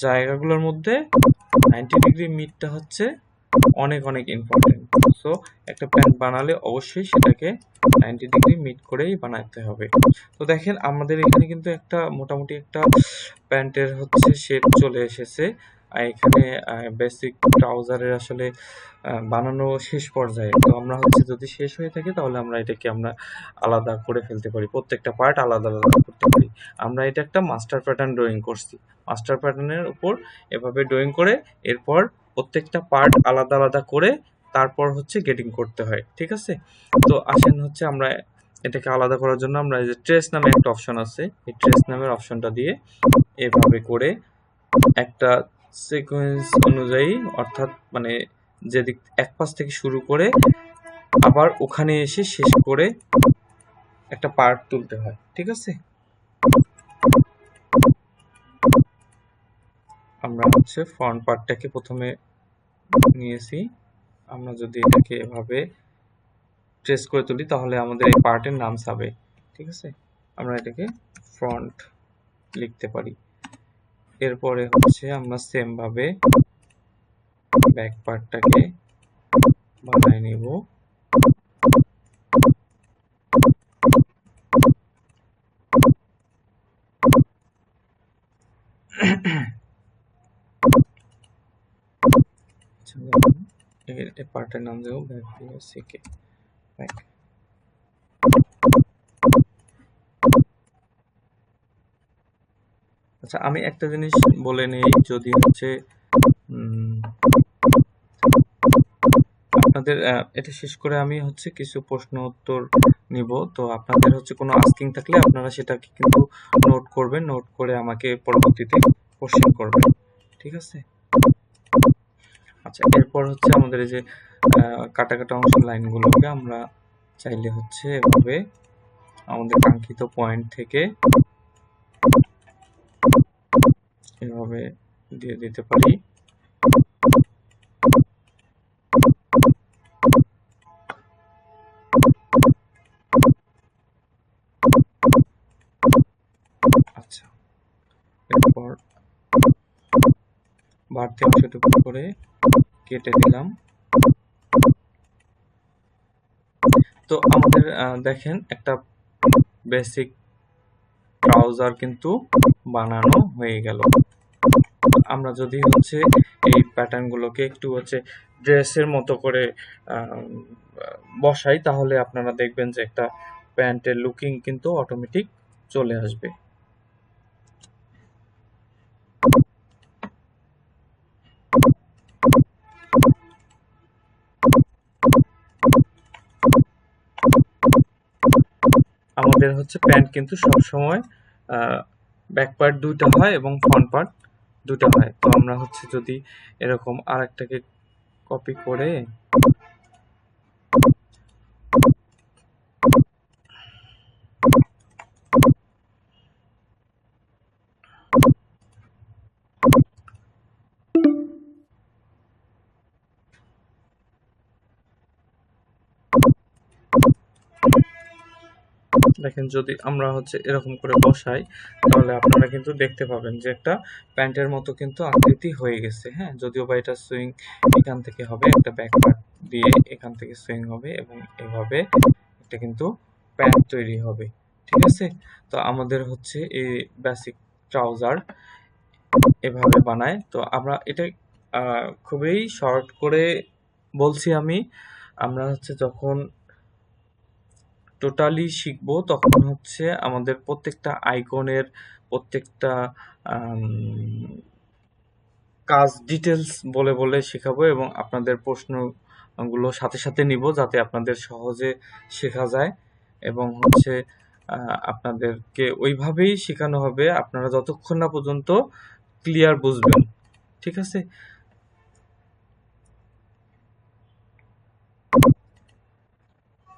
জায়গাগুলোর মধ্যে 90 ডিগ্রি মিটটা হচ্ছে অনেক অনেক ইম্পর্টেন্ট। সো একটা প্যান্ট বানালে অবশ্যই সেটাকে 90 ডিগ্রি মিট করেই বানাতে হবে। তো দেখেন আমাদের এখানে কিন্তু একটা মোটামুটি একটা প্যান্টের হচ্ছে শেপ চলে এসেছে। এখানে বেসিক ট্রাউজারের আসলে বানানো শেষ পর্যায়ে। তো আমরা হচ্ছে যদি শেষ হয়ে থাকে তাহলে আমরা এটাকে আমরা আলাদা করে ফেলতে পারি, প্রত্যেকটা পার্ট আলাদা আলাদা করতে পারি। আমরা এটা একটা মাস্টার প্যাটার্ন ড্রয়িং করছি, মাস্টার প্যাটার্নের উপর এভাবে ড্রয়িং করে এরপর প্রত্যেকটা পার্ট আলাদা আলাদা করে তারপর হচ্ছে গেটিং করতে হয়। ঠিক আছে, তো আসেন হচ্ছে আমরা এটাকে আলাদা করার জন্য আমরা এই যে ট্রেস নামে একটা অপশন আছে, এই ট্রেস নামের অপশনটা দিয়ে এভাবে করে একটা সিকোয়েন্স অনুযায়ী, অর্থাৎ মানে যেদিক এক পাশ থেকে শুরু করে আবার ওখানে এসে শেষ করে একটা পার্ট তুলতে হয়। ঠিক আছে, আমরা হচ্ছে ফ্রন্ট পার্টটাকে প্রথমে নিয়েছি। আমরা যদি এটাকে এভাবে ট্রেস করে তুলি তাহলে আমাদের এই পার্টের নাম ছাবে। ঠিক আছে, আমরা এটাকে ফ্রন্ট লিখতে পারি। এরপরে হচ্ছে আমরা সেম ভাবে ব্যাক পার্টটাকে বানাই নিব। এই পার্টের নাম দেব ব্যাক। আচ্ছা, আমি একটা জিনিস বলে নেই, যদি হচ্ছে আপনাদের এটা শেষ করে আমি হচ্ছে কিছু প্রশ্ন উত্তর নিব। তো আপনাদের হচ্ছে কোনো আস্কিং থাকলে আপনারা সেটাকে কিন্তু নোট করবেন, নোট করে আমাকে পরবর্তীতে কোশ্চেন করবেন, ঠিক আছে? আচ্ছা, এরপর হচ্ছে আমাদের এই যে কাটা কাটা অংশের লাইনগুলোকে আমরা চাইলে হচ্ছে এভাবে আমাদের কাঙ্ক্ষিত পয়েন্ট থেকে এভাবে দিয়ে দিতে পারি। আচ্ছা, এরপর বাড়তি অংশটুকু করে কেটে দিলাম। তো আমাদের দেখেন একটা বেসিক ট্রাউজার কিন্তু বানানো হয়ে গেল। আমরা যদি হচ্ছে এই প্যাটার্নগুলোকে একটু হচ্ছে ড্রেসের মতো করে বসাই, তাহলে আপনারা দেখবেন যে একটা প্যান্টের লুকিং কিন্তু অটোমেটিক চলে আসবে। আমাদের হচ্ছে প্যান্ট কিন্তু সবসময় ব্যাক পার্ট দুইটা হয় এবং ফ্রন্ট পার্ট দুটো হয়। তো আমরা হচ্ছে যদি এরকম আরেকটাকে কপি করে দেখেন, যদি আমরা হচ্ছে এরকম করে বসাই, তাহলে আপনারা কিন্তু দেখতে পাবেন যে একটা প্যান্টের মতো কিন্তু আকৃতি হয়ে গেছে। হ্যাঁ, যদিও বা এটা সুইং এখান থেকে হবে, একটা ব্যাক পার্ট দিয়ে এখান থেকে সুইং হবে এবং এভাবে এটা কিন্তু প্যান্ট তৈরি হবে, ঠিক আছে? তো আমাদের হচ্ছে এই বেসিক ট্রাউজার এভাবে বানায়। তো আমরা এটা খুবই শর্ট করে বলছি আমি। আমরা হচ্ছে যখন টোটালি শিখবো, তখন হচ্ছে আমাদের প্রত্যেকটা আইকনের প্রত্যেকটা কাজ ডিটেলস বলে বলে শেখাবো এবং আপনাদের প্রশ্নগুলো সাথে সাথে নিব, যাতে আপনাদের সহজে শেখা যায় এবং হচ্ছে আপনাদেরকে ওইভাবেই শেখানো হবে আপনারা যতক্ষণ না পর্যন্ত ক্লিয়ার বুঝবেন, ঠিক আছে?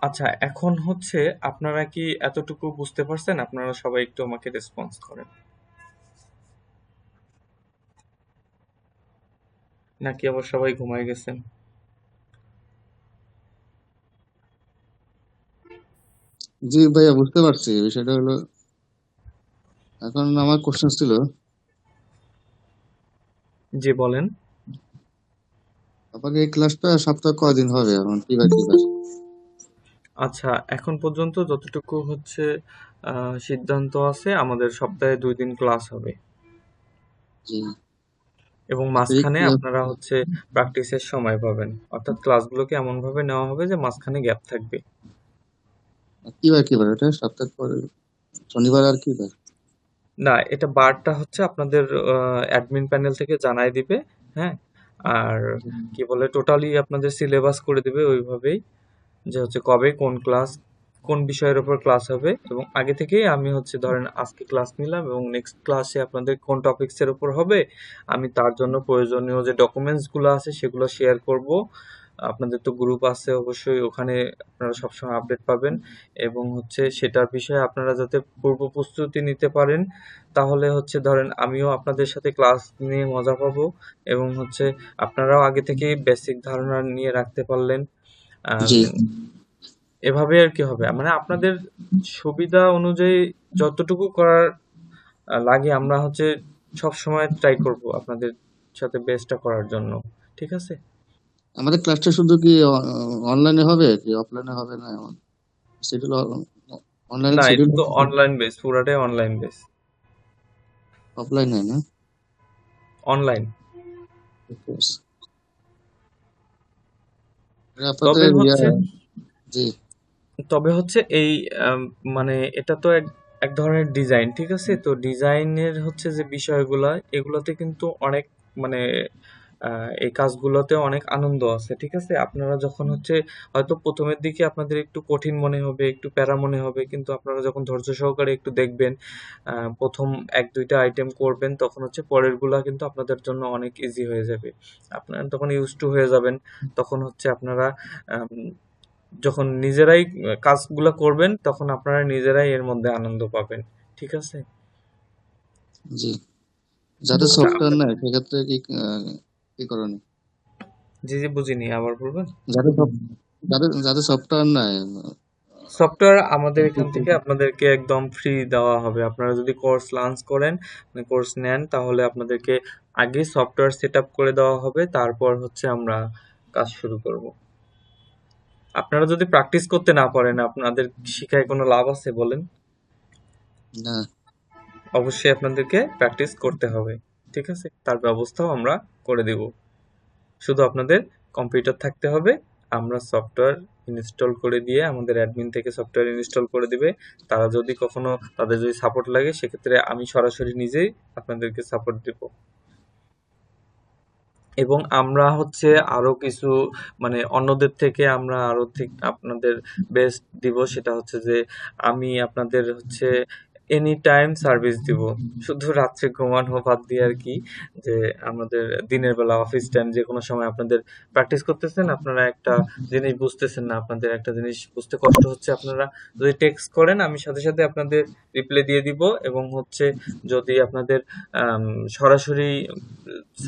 আচ্ছা, এখন হচ্ছে আপনারা কি এতটুকু বুঝতে পারছেন? আপনারা সবাই একটু আমাকে রেসপন্স করেন, নাকি আবার সবাই ঘুমায় গেছেন? জি ভাইয়া, বুঝতে পারছি। বিষয়টা হলো, এখন আমার কোশ্চেন ছিল, জি, বলেন। আপনাকে এই ক্লাসটা সপ্তাহে কয়দিন হবে, এখন কি বার কি বার? আচ্ছা, এখন পর্যন্ত যতটুকু হচ্ছে সিদ্ধান্ত আছে, আমাদের সপ্তাহে 2 দিন ক্লাস হবে জি, এবং আচ্ছা, এই মাঝখানে ক্লাস আপনারা হচ্ছে প্র্যাকটিসের সময় পাবেন। অর্থাৎ ক্লাসগুলোকে এমনভাবে নেওয়া হবে যে মাঝখানে গ্যাপ থাকবে। কি বার এটা? সপ্তাহে পরে শনিবার আর কি বার? না, এটা বারটা হচ্ছে আপনাদের অ্যাডমিন প্যানেল থেকে জানাই দিবে। হ্যাঁ, আর কি বলে টোটালি আপনাদের সিলেবাস করে দিবে ওইভাবেই, যে হচ্ছে কবে কোন ক্লাস, কোন বিষয়ের উপর ক্লাস হবে এবং আগে থেকেই আমি হচ্ছে ধরেন আজকে ক্লাস নিলাম এবং নেক্সট ক্লাসে আপনাদের কোন টপিকসের উপর হবে, আমি তার জন্য প্রয়োজনীয় যে ডকুমেন্টসগুলো আছে সেগুলো শেয়ার করব। আপনাদের তো গ্রুপ আছে অবশ্যই, ওখানে আপনারা সবসময় আপডেট পাবেন এবং হচ্ছে সেটার বিষয়ে আপনারা যাতে পূর্ব প্রস্তুতি নিতে পারেন, তাহলে হচ্ছে ধরেন আমিও আপনাদের সাথে ক্লাস নিয়ে মজা পাবো এবং হচ্ছে আপনারাও আগে থেকে বেসিক ধারণা নিয়ে রাখতে পারলেন। আম, জি, এভাবে আর কি হবে, মানে আপনাদের সুবিধা অনুযায়ী যতটুকু করার লাগে আমরা হচ্ছে সব সময় ট্রাই করব আপনাদের সাথে বেস্টটা করার জন্য, ঠিক আছে? আমাদের ক্লাসটা শুধু কি অনলাইনে হবে কি অফলাইনে হবে না? শিডিউল অনলাইনে না, এটা শিডিউল তো অনলাইন বেস, পুরাটাই অনলাইন বেস। অফলাইনে না? অনলাইন। বুঝতে পারছি। তবে আপনাদের হচ্ছে জি, তবে হচ্ছে এই মানে এটা তো এক ধরনের ডিজাইন, ঠিক আছে? তো ডিজাইনের হচ্ছে যে বিষয়গুলা, এগুলোতে কিন্তু অনেক মানে এই কাজগুলোতে অনেক আনন্দ আছে, ঠিক আছে? আপনারা যখন হচ্ছে হয়তো প্রথমের দিকে আপনাদের একটু কঠিন মনে হবে, একটু প্যারা মনে হবে, কিন্তু আপনারা যখন ধৈর্য সহকারে একটু দেখবেন, প্রথম এক দুইটা আইটেম করবেন, তখন হচ্ছে পরেরগুলা কিন্তু আপনাদের জন্য অনেক ইজি হয়ে যাবে। আপনারা তখন ইউজ টু হয়ে যাবেন। তখন হচ্ছে আপনারা আম, যখন নিজেরাই কাজগুলো করবেন, তখন আপনারা নিজেরাই এর মধ্যে আনন্দ পাবেন, ঠিক আছে? জি, যাদের আচ্ছা, সফটওয়্যার নাই সেক্ষেত্রে কি করণীয়? জি জি, বুঝিনি, আবার বলবেন। যাদের যাদের সফটওয়্যার নাই, সফটওয়্যার আমাদের এখান থেকে আপনাদেরকে একদম ফ্রি দেওয়া হবে। আপনারা যদি কোর্স লঞ্চ করেন, কোর্স নেন, তাহলে আপনাদেরকে আগে সফটওয়্যার সেট আপ করে দেওয়া হবে, তারপর হচ্ছে আমরা কাজ শুরু করব। আপনারা যদি প্র্যাকটিস করতে না পারেন, আপনাদের শিখায় কোনো লাভ আছে বলেন? না, অবশ্যই আপনাদেরকে প্র্যাকটিস করতে হবে, ঠিক আছে? তার ব্যবস্থাও আমরা করে দেব। শুধু আপনাদের কম্পিউটার থাকতে হবে। আমরা সফটওয়্যার ইনস্টল করে দিয়ে, আমাদের অ্যাডমিন থেকে সফটওয়্যার ইনস্টল করে দিবে। তারা যদি কখনো, তাদের যদি সাপোর্ট লাগে, সেক্ষেত্রে আমি সরাসরি নিজেই আপনাদেরকে সাপোর্ট দেব। এবং আমরা হচ্ছে আরো কিছু মানে অন্যদের থেকে আমরা আরো আপনাদের বেস্ট দিব। সেটা হচ্ছে যে আমি আপনাদের হচ্ছে এনি টাইম সার্ভিস দিব, শুধু রাত্রে ঘুমানো বাদ দিয়ে আর কি। যে আমাদের দিনের বেলা অফিস টাইম যে কোনো সময় আপনাদের প্র্যাকটিস করতেছেন, আপনারা একটা জিনিস বুঝতেছেন না, আপনাদের একটা জিনিস বুঝতে কষ্ট হচ্ছে, আপনারা যদি টেক্সট করেন, আমি সাথে সাথে আপনাদের রিপ্লাই দিয়ে দিব। এবং হচ্ছে যদি আপনাদের সরাসরি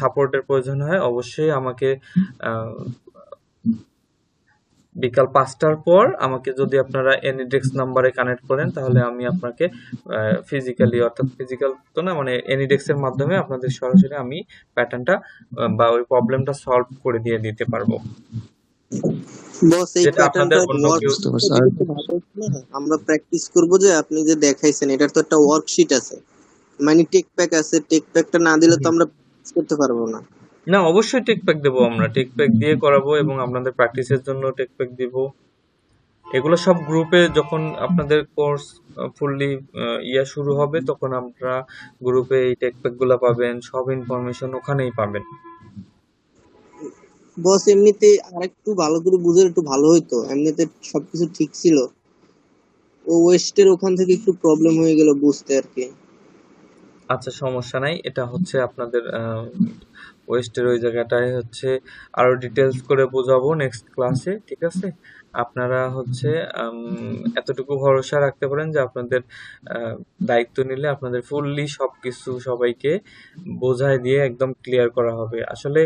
সাপোর্টের প্রয়োজন হয়, অবশ্যই আমাকে আহ, বিকাল 5টার পর আমাকে যদি আপনারা এনিডেক্স নাম্বারে কানেক্ট করেন, তাহলে আমি আপনাকে ফিজিক্যালি, অর্থাৎ ফিজিক্যাল তো না, মানে এনিডেক্সের মাধ্যমে আপনাদের সরাসরি আমি প্যাটার্নটা বা ওই প্রবলেমটা সলভ করে দিয়ে দিতে পারবো, বস এই যেটা আপনাদের প্যাটার্নটা অন্য কেউ। বুঝতে পারছি। ওয়ার্ক ভালো হচ্ছে না? আমরা প্র্যাকটিস করব যে আপনি যে দেখাইছেন এটার তো একটা ওয়ার্কশিট আছে, মানে টেক প্যাক আছে, টেক প্যাকটা না দিলে তো আমরা practice করতে পারবো না। না, অবশ্যই টেক প্যাক দেবো, আমরা টেক প্যাক দিয়ে করাবো এবং আপনাদের প্র্যাকটিসের জন্য টেক প্যাক দিব। এগুলো সব গ্রুপে যখন আপনাদের কোর্স ফুললি শুরু হবে, তখন আমরা গ্রুপে এই টেক প্যাক গুলা পাবেন, সব ইনফরমেশন ওখানেই পাবেন। বস এমনিতে আরেকটু ভালো করে বুঝলে একটু ভালো হইতো, এমনিতে সবকিছু ঠিক ছিল, ও ওয়েস্টের ওখান থেকে একটু প্রবলেম হয়ে গেল বুঝতে আর কি। আচ্ছা, সমস্যা নাই। এটা হচ্ছে আপনাদের ওয়েস্টের ওই জায়গাটায় হচ্ছে আরো ডিটেলস করে বোঝাবো নেক্সট ক্লাসে, ঠিক আছে? আপনারা হচ্ছে এতটুকু ভরসা রাখতে পারেন যে আপনাদের দায়িত্ব নিলে আপনাদের ফুললি সবকিছু সবাইকে বোঝায় দিয়ে একদম ক্লিয়ার করা হবে। আসলে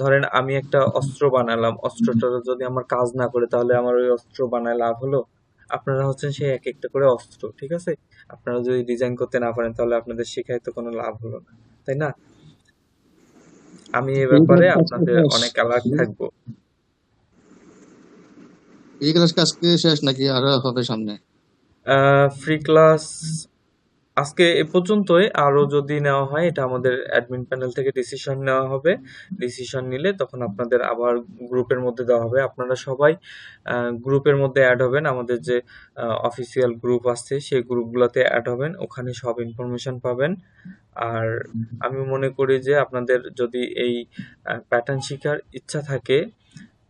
ধরেন আমি একটা অস্ত্র বানালাম, অস্ত্রটা যদি আমার কাজ না করে, তাহলে আমার ওই অস্ত্র বানায় লাভ হলো? আপনারা হচ্ছেন সেই এক একটা করে অস্ত্র, ঠিক আছে? আপনারা যদি ডিজাইন করতে না পারেন, তাহলে আপনাদের শেখায় তো কোনো লাভ হলো না, তাই না? আমি এ ব্যাপারে আপনাদের অনেক অ্যালার্ট থাকবো। এই ক্লাস আজকে শেষ নাকি আরো হবে সামনে? ফ্রি ক্লাস আজকে এ পর্যন্তই। আরো যদি নেওয়া হয়, এটা আমাদের অ্যাডমিন প্যানেল থেকে ডিসিশন নেওয়া হবে। ডিসিশন নিলে তখন আপনাদের আবার গ্রুপের মধ্যে দেওয়া হবে। আপনারা সবাই গ্রুপের মধ্যে অ্যাড হবেন। আমাদের যে অফিসিয়াল গ্রুপ আছে, সেই গ্রুপগুলোতে অ্যাড হবেন, ওখানে সব ইনফরমেশন পাবেন। আর আমি মনে করি যে আপনাদের যদি এই প্যাটার্ন শেখার ইচ্ছা থাকে,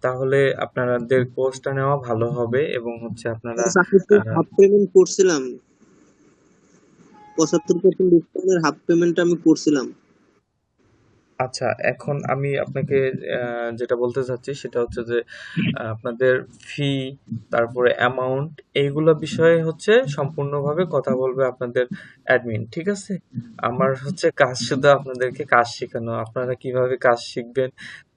তাহলে আপনাদের কোর্সটা নেওয়া ভালো হবে। এবং হচ্ছে আপনারা আমি তো আহ, হাফ পেমেন্ট করছিলাম, 75% ডিসকাউন্টের হাফ পেমেন্ট আমি করছিলাম। আচ্ছা, এখন আমি আপনাকে যেটা বলতে চাচ্ছি সেটা হচ্ছে যে আপনাদের ফি, তারপরে অ্যামাউন্ট, এইগুলো বিষয়ে হচ্ছে সম্পূর্ণভাবে কথা বলবে আপনাদের অ্যাডমিন, ঠিক আছে? আমার হচ্ছে কাজ শুধু আপনাদেরকে কাজ শেখানো। আপনারা কিভাবে কাজ শিখবেন,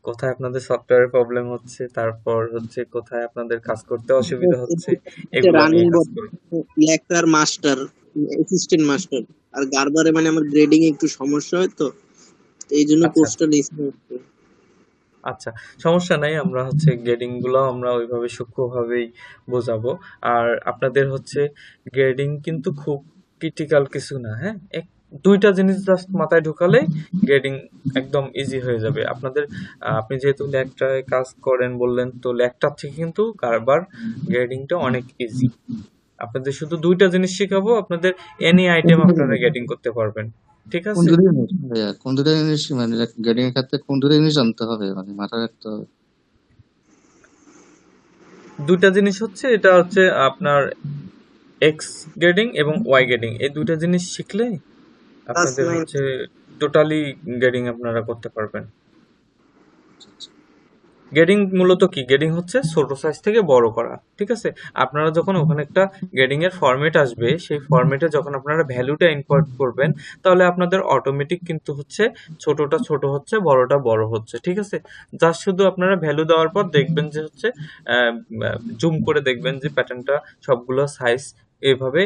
কোথায় আপনাদের সফটওয়্যারের প্রবলেম হচ্ছে, তারপর হচ্ছে কোথায় আপনাদের কাজ করতে অসুবিধা হচ্ছে, এগুলো রানিং নিয়ে কাজ করব। লেখার মাস্টার, অ্যাসিস্ট্যান্ট মাস্টার, আর গারবারে মানে আমার গ্রেডিং একটু সমস্যা হয় তো, এই জন্য আচ্ছা কোর্সটা নিয়েছি। আচ্ছা, সমস্যা নাই। আমরা হচ্ছে গ্রেডিং গুলো আমরা ওইভাবে সূক্ষ্মভাবেই বোঝাবো। আর আপনাদের হচ্ছে গ্রেডিং কিন্তু খুব ক্রিটিক্যাল কিছু না, হ্যাঁ? দুইটা জিনিস জাস্ট মাথায় ঢুকালে গ্রেডিং একদম ইজি হয়ে যাবে আপনাদের। আপনি যেহেতু ল্যাকটায় কাজ করেন বললেন, তো ল্যাকটার থেকে কিন্তু কারবার গ্রেডিংটা অনেক ইজি। আপনাদের শুধু দুইটা জিনিস শেখাবো, আপনাদের এনি কোন আইটেম দুটো আপনারা জিনিস গেটিং করতে পারবেন, ঠিক কোন আছে? দুটো জিনিস ভাইয়া, কোন দুটো জিনিস মানে গ্রেডিং এর ক্ষেত্রে কোন দুটো জিনিস জানতে হবে, মানে মাথায় রাখতে হবে? দুইটা জিনিস হচ্ছে, এটা হচ্ছে আপনার এক্স গ্রেডিং এবং ওয়াই গ্রেডিং, এই দুইটা জিনিস শিখলে ক্লাস আপনাদের 9 হচ্ছে টোটালি গ্রেডিং আপনারা করতে পারবেন। গ্রেডিং মূলত কি? গ্রেডিং হচ্ছে ছোট সাইজ থেকে বড় করা, ঠিক আছে? আপনারা যখন ওখানে একটা গ্রেডিং এর ফরম্যাট আসবে, সেই ফরম্যাটে যখন আপনারা ভ্যালুটা ইনপুট করবেন, তাহলে আপনাদের অটোমেটিক কিন্তু হচ্ছে ছোটটা ছোট হচ্ছে, বড়টা বড় হচ্ছে, ঠিক আছে? জাস্ট শুধু আপনারা ভ্যালু দেওয়ার পর দেখবেন যে হচ্ছে জুম করে দেখবেন যে প্যাটার্নটা সবগুলো সাইজ এভাবে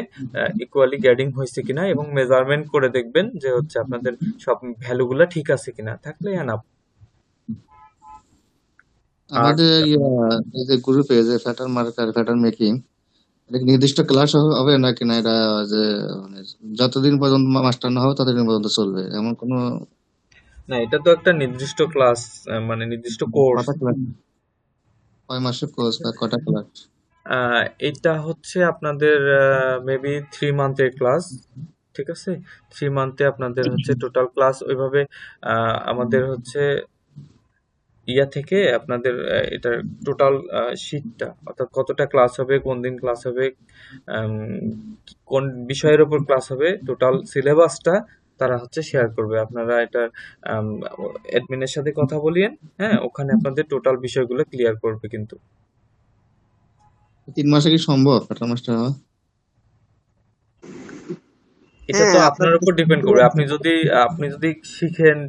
ইকুয়ালি গ্রেডিং হয়েছে কিনা, এবং মেজারমেন্ট করে দেখবেন যে হচ্ছে আপনাদের সব ভ্যালুগুলো ঠিক আছে কিনা, থাকলে এনাফ। আর আমাদের এই যে গ্রুপে যে প্যাটার্ন মার্কার প্যাটার্ন মেকিং, এটা কি নির্দিষ্ট ক্লাস হবে নাকি না এটা যে মানে যতদিন পর্যন্ত মাস্টার না হবে ততদিন পর্যন্ত চলবে এমন কোনো? না, এটা তো একটা নির্দিষ্ট ক্লাস, মানে নির্দিষ্ট কোর্স। কটা ক্লাস, কয় মাসের কোর্স বা কটা ক্লাস? এটা হচ্ছে আপনাদের মেবি 3 মান্থের ক্লাস, ঠিক আছে? 3 মান্থে আপনাদের হচ্ছে টোটাল ক্লাস ওইভাবে আমাদের হচ্ছে ইয়া থেকে আপনাদের এটার টোটাল শীটটা, অর্থাৎ কতটা ক্লাস হবে, কোন দিন ক্লাস হবে, আম, কোন বিষয়ের উপর ক্লাস হবে, টোটাল সিলেবাসটা তারা হচ্ছে শেয়ার করবে। আপনারা এটা অ্যাডমিনের সাথে কথা বলিয়েন, হ্যাঁ, ওখানে আপনাদের টোটাল বিষয়গুলো ক্লিয়ার করবে কিন্তু। 3 মাসে কি সম্ভব প্যাটার্ন মাস্টার হওয়া? এটা তো হ্যাঁ আপনার আপনার উপর ডিপেন্ড করবে। আপনি যদি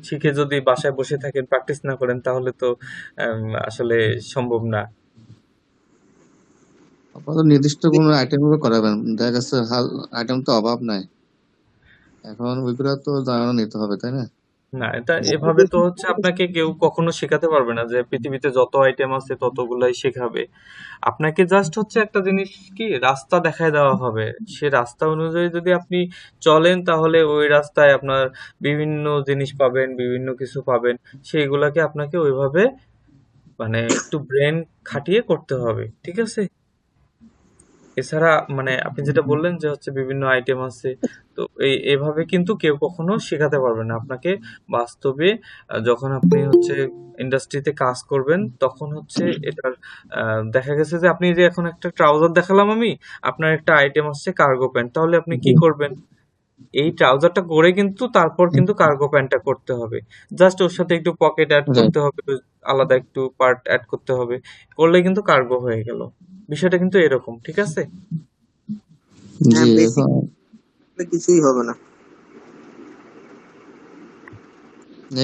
শিখে যদি বাসায় বসে থাকেন, প্র্যাকটিস না করেন, তাহলে তো আসলে সম্ভব না। আপাতত নির্দিষ্ট কোনো আইটেম গুলো করাবেন, দেখা যাচ্ছে আইটেম তো অভাব নাই, এখন ওইগুলো তো জানানো নিতে হবে তাই না? না, এটা এভাবে তো হচ্ছে আপনাকে কেউ কখনো শেখাতে পারবে না যে পৃথিবীতে যত আইটেম আছে ততগুলাই শেখাবে। আপনাকে জাস্ট হচ্ছে একটা জিনিস, কি রাস্তা দেখায় দেওয়া হবে, সে রাস্তা অনুযায়ী যদি আপনি চলেন, তাহলে ওই রাস্তায় আপনার বিভিন্ন জিনিস পাবেন, বিভিন্ন কিছু পাবেন, সেইগুলাকে আপনাকে ওইভাবে মানে একটু ব্রেন খাটিয়ে করতে হবে, ঠিক আছে? এছাড়া মানে আপনি যেটা বললেন যে হচ্ছে বিভিন্ন আইটেম আছে, তো এভাবে কিন্তু কেউ কখনো শেখাতে পারবে না আপনাকে। বাস্তবে যখন আপনি হচ্ছে ইন্ডাস্ট্রিতে কাজ করবেন, তখন হচ্ছে এটার দেখা গেছে যে আপনি যে এখন একটা ট্রাউজার দেখালাম আমি, আপনার একটা আইটেম হচ্ছে কার্গো প্যান্ট, তাহলে আপনি কি করবেন? এই ট্রাউজারটা করে কিন্তু তারপর কিন্তু কার্গো প্যান্টটা করতে হবে। জাস্ট ওর সাথে একটু পকেট অ্যাড Right. করতে হবে, আলাদা একটু পার্ট অ্যাড করতে হবে, করলে কিন্তু কার্গো হয়ে গেল। বিষয়টা কিন্তু এরকম, ঠিক আছে? জি, হ্যাঁ বেসিক এখন কিছুই হবে না।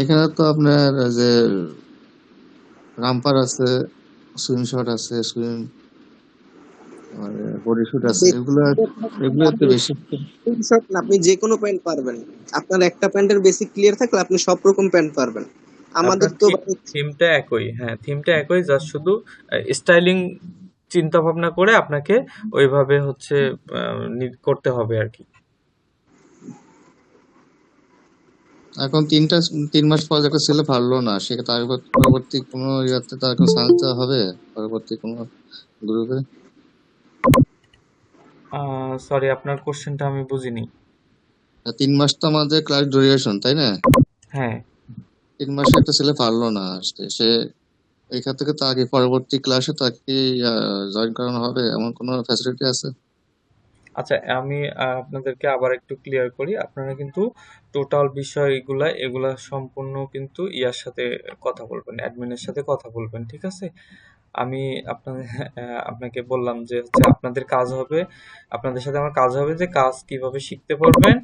এখানে তো আপনার যে রামপার আছে, সুইম শট আছে, মানে বডি শুট আছে, এগুলো এগুলোতে বেশি। স্ক্রিনশট না, আপনি যে কোনো প্যান্ট পারবেন। আপনার একটা প্যান্টের বেসিক ক্লিয়ার থাকলে আপনি সব রকম প্যান্ট পারবেন। আমাদের আপনার তো থিমটা একই, হ্যাঁ, থিমটা একই, জাস্ট শুধু স্টাইলিং চিন্তা ভাবনা করে আপনাকে ওইভাবে হচ্ছে করতে হবে আর কি। এখন 3 মাস পর একটা ছেলে পারলো না, সে তার পরবর্তী কোনো ইয়াতে তার কোনো চান্স দেওয়া হবে পরবর্তী কোনো গ্রুপে? সরি, আপনার কোশ্চেনটা আমি বুঝিনি। 3 মাস তো আমাদের ক্লাস ডিউরেশন তাই না? হ্যাঁ, 3 মাসে একটা ছেলে পারলো না আসতে, সে এখান থেকে তাকে পরবর্তী ক্লাসে তাকে জয়েন করানো হবে এমন কোনো ফ্যাসিলিটি আছে? আচ্ছা, আমি আপনাদেরকে আবার একটু ক্লিয়ার করি। আপনারা কিন্তু টোটাল বিষয়গুলা এগুলা সম্পূর্ণ কিন্তু ইয়ার সাথে কথা বলবেন, অ্যাডমিনের সাথে কথা বলবেন, ঠিক আছে? আমি আপনাদের আপনাকে বললাম যে হচ্ছে আপনাদের কাজ হবে, আপনাদের সাথে আমার কাজ হবে যে কাজ কিভাবে শিখতে পারবেন,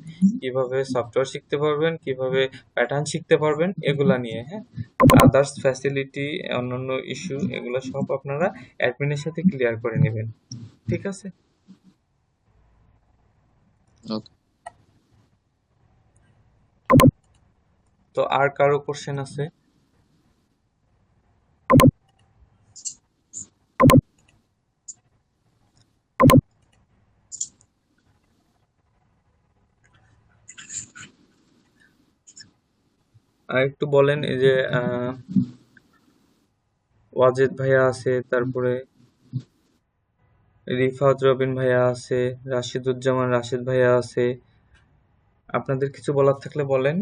কিভাবে সফটওয়্যার শিখতে পারবেন, কিভাবে প্যাটার্ন শিখতে পারবেন, এগুলা নিয়ে, হ্যাঁ। আদার্স ফ্যাসিলিটি, অন্যান্য ইস্যু, এগুলো সব আপনারা অ্যাডমিনের সাথে ক্লিয়ার করে নেবেন, ঠিক আছে? Okay. তো আর কারো কোশ্চেন আছে? আর একটু বলেন, এই যে ওয়াজেদ ভাইয়া আছে, তারপরে রিফাত রবিন ভাইয়া আছে, রাশিদুজ্জামান রাশিদ ভাইয়া আছে। আপনাদের কিছু বলার থাকলে বলেন।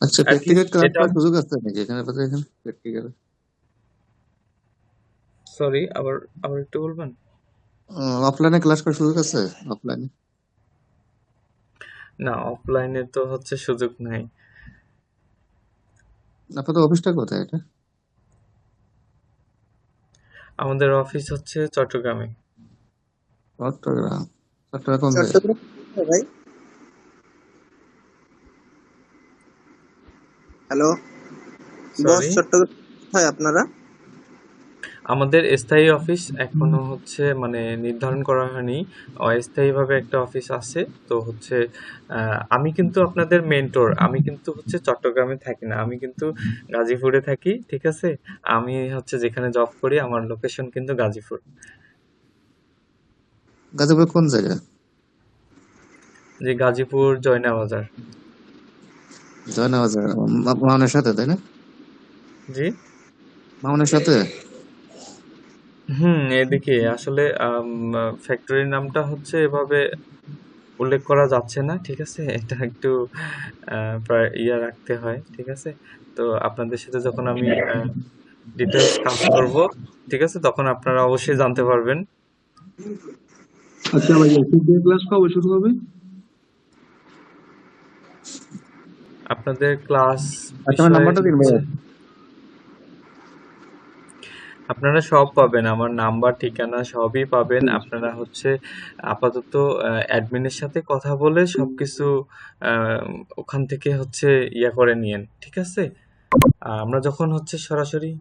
আচ্ছা, At প্র্যাকটিক্যাল least ক্লাস এটা, করার সুযোগ আছে নাকি এখানে? এখানে প্র্যাকটিক্যাল সরি, আবার আবার একটু বলবেন। অফলাইনে ক্লাস করার সুযোগ আছে? অফলাইনে না, অফলাইনে তো সুযোগ নাই। আপনাদের অফিসটা কোথায় এটা? আমাদের অফিস চট্টগ্রামে। চট্টগ্রাম। চট্টগ্রাম কোন জায়গায়? চট্টগ্রাম কোথায় ভাই? হ্যালো বস, সরি, চট্টগ্রাম কোথায় আপনারা? আমাদের স্থায়ী অফিস এখনো মানে নির্ধারণ করা হয়নি। অস্থায়ীভাবে একটা অফিস আছে। তো আমি কিন্তু আপনাদের মেন্টর। আমি কিন্তু চট্টগ্রামে থাকি না, আমি কিন্তু গাজীপুরে থাকি, ঠিক আছে। আমি যেখানে জব করি, আমার লোকেশন কিন্তু গাজীপুর। গাজীপুর কোন জায়গায়? যে গাজীপুর জয়না বাজার। জয়নগর জায়গা, মামুনের সাথে তাই না? জি। মামুনের সাথে? এদিকে আসলে ফ্যাক্টরির নামটা এভাবে উল্লেখ করা যাচ্ছে না, ঠিক আছে। এটা একটু প্রায় রাখতে হয়, ঠিক আছে। তো আপনাদের সাথে যখন আমি ডিটেলস কাজ করব, ঠিক আছে, তখন আপনারা অবশ্যই জানতে পারবেন। আচ্ছা ভাইয়া, প্র্যাকটিক্যাল ক্লাস কবে শুরু হবে? আপনাদের ক্লাস আচ্ছা, আমার বিষয়ে নাম্বারটা দিন ভাইয়া। আপনারা সব পাবেন, আমার নাম্বার ঠিকানা সবই পাবেন। আপনারা আপাতত অ্যাডমিনের সাথে কথা বলে সবকিছু আহ, ওখান থেকে করে নিয়েন, ঠিক আছে। আমরা যখন সরাসরি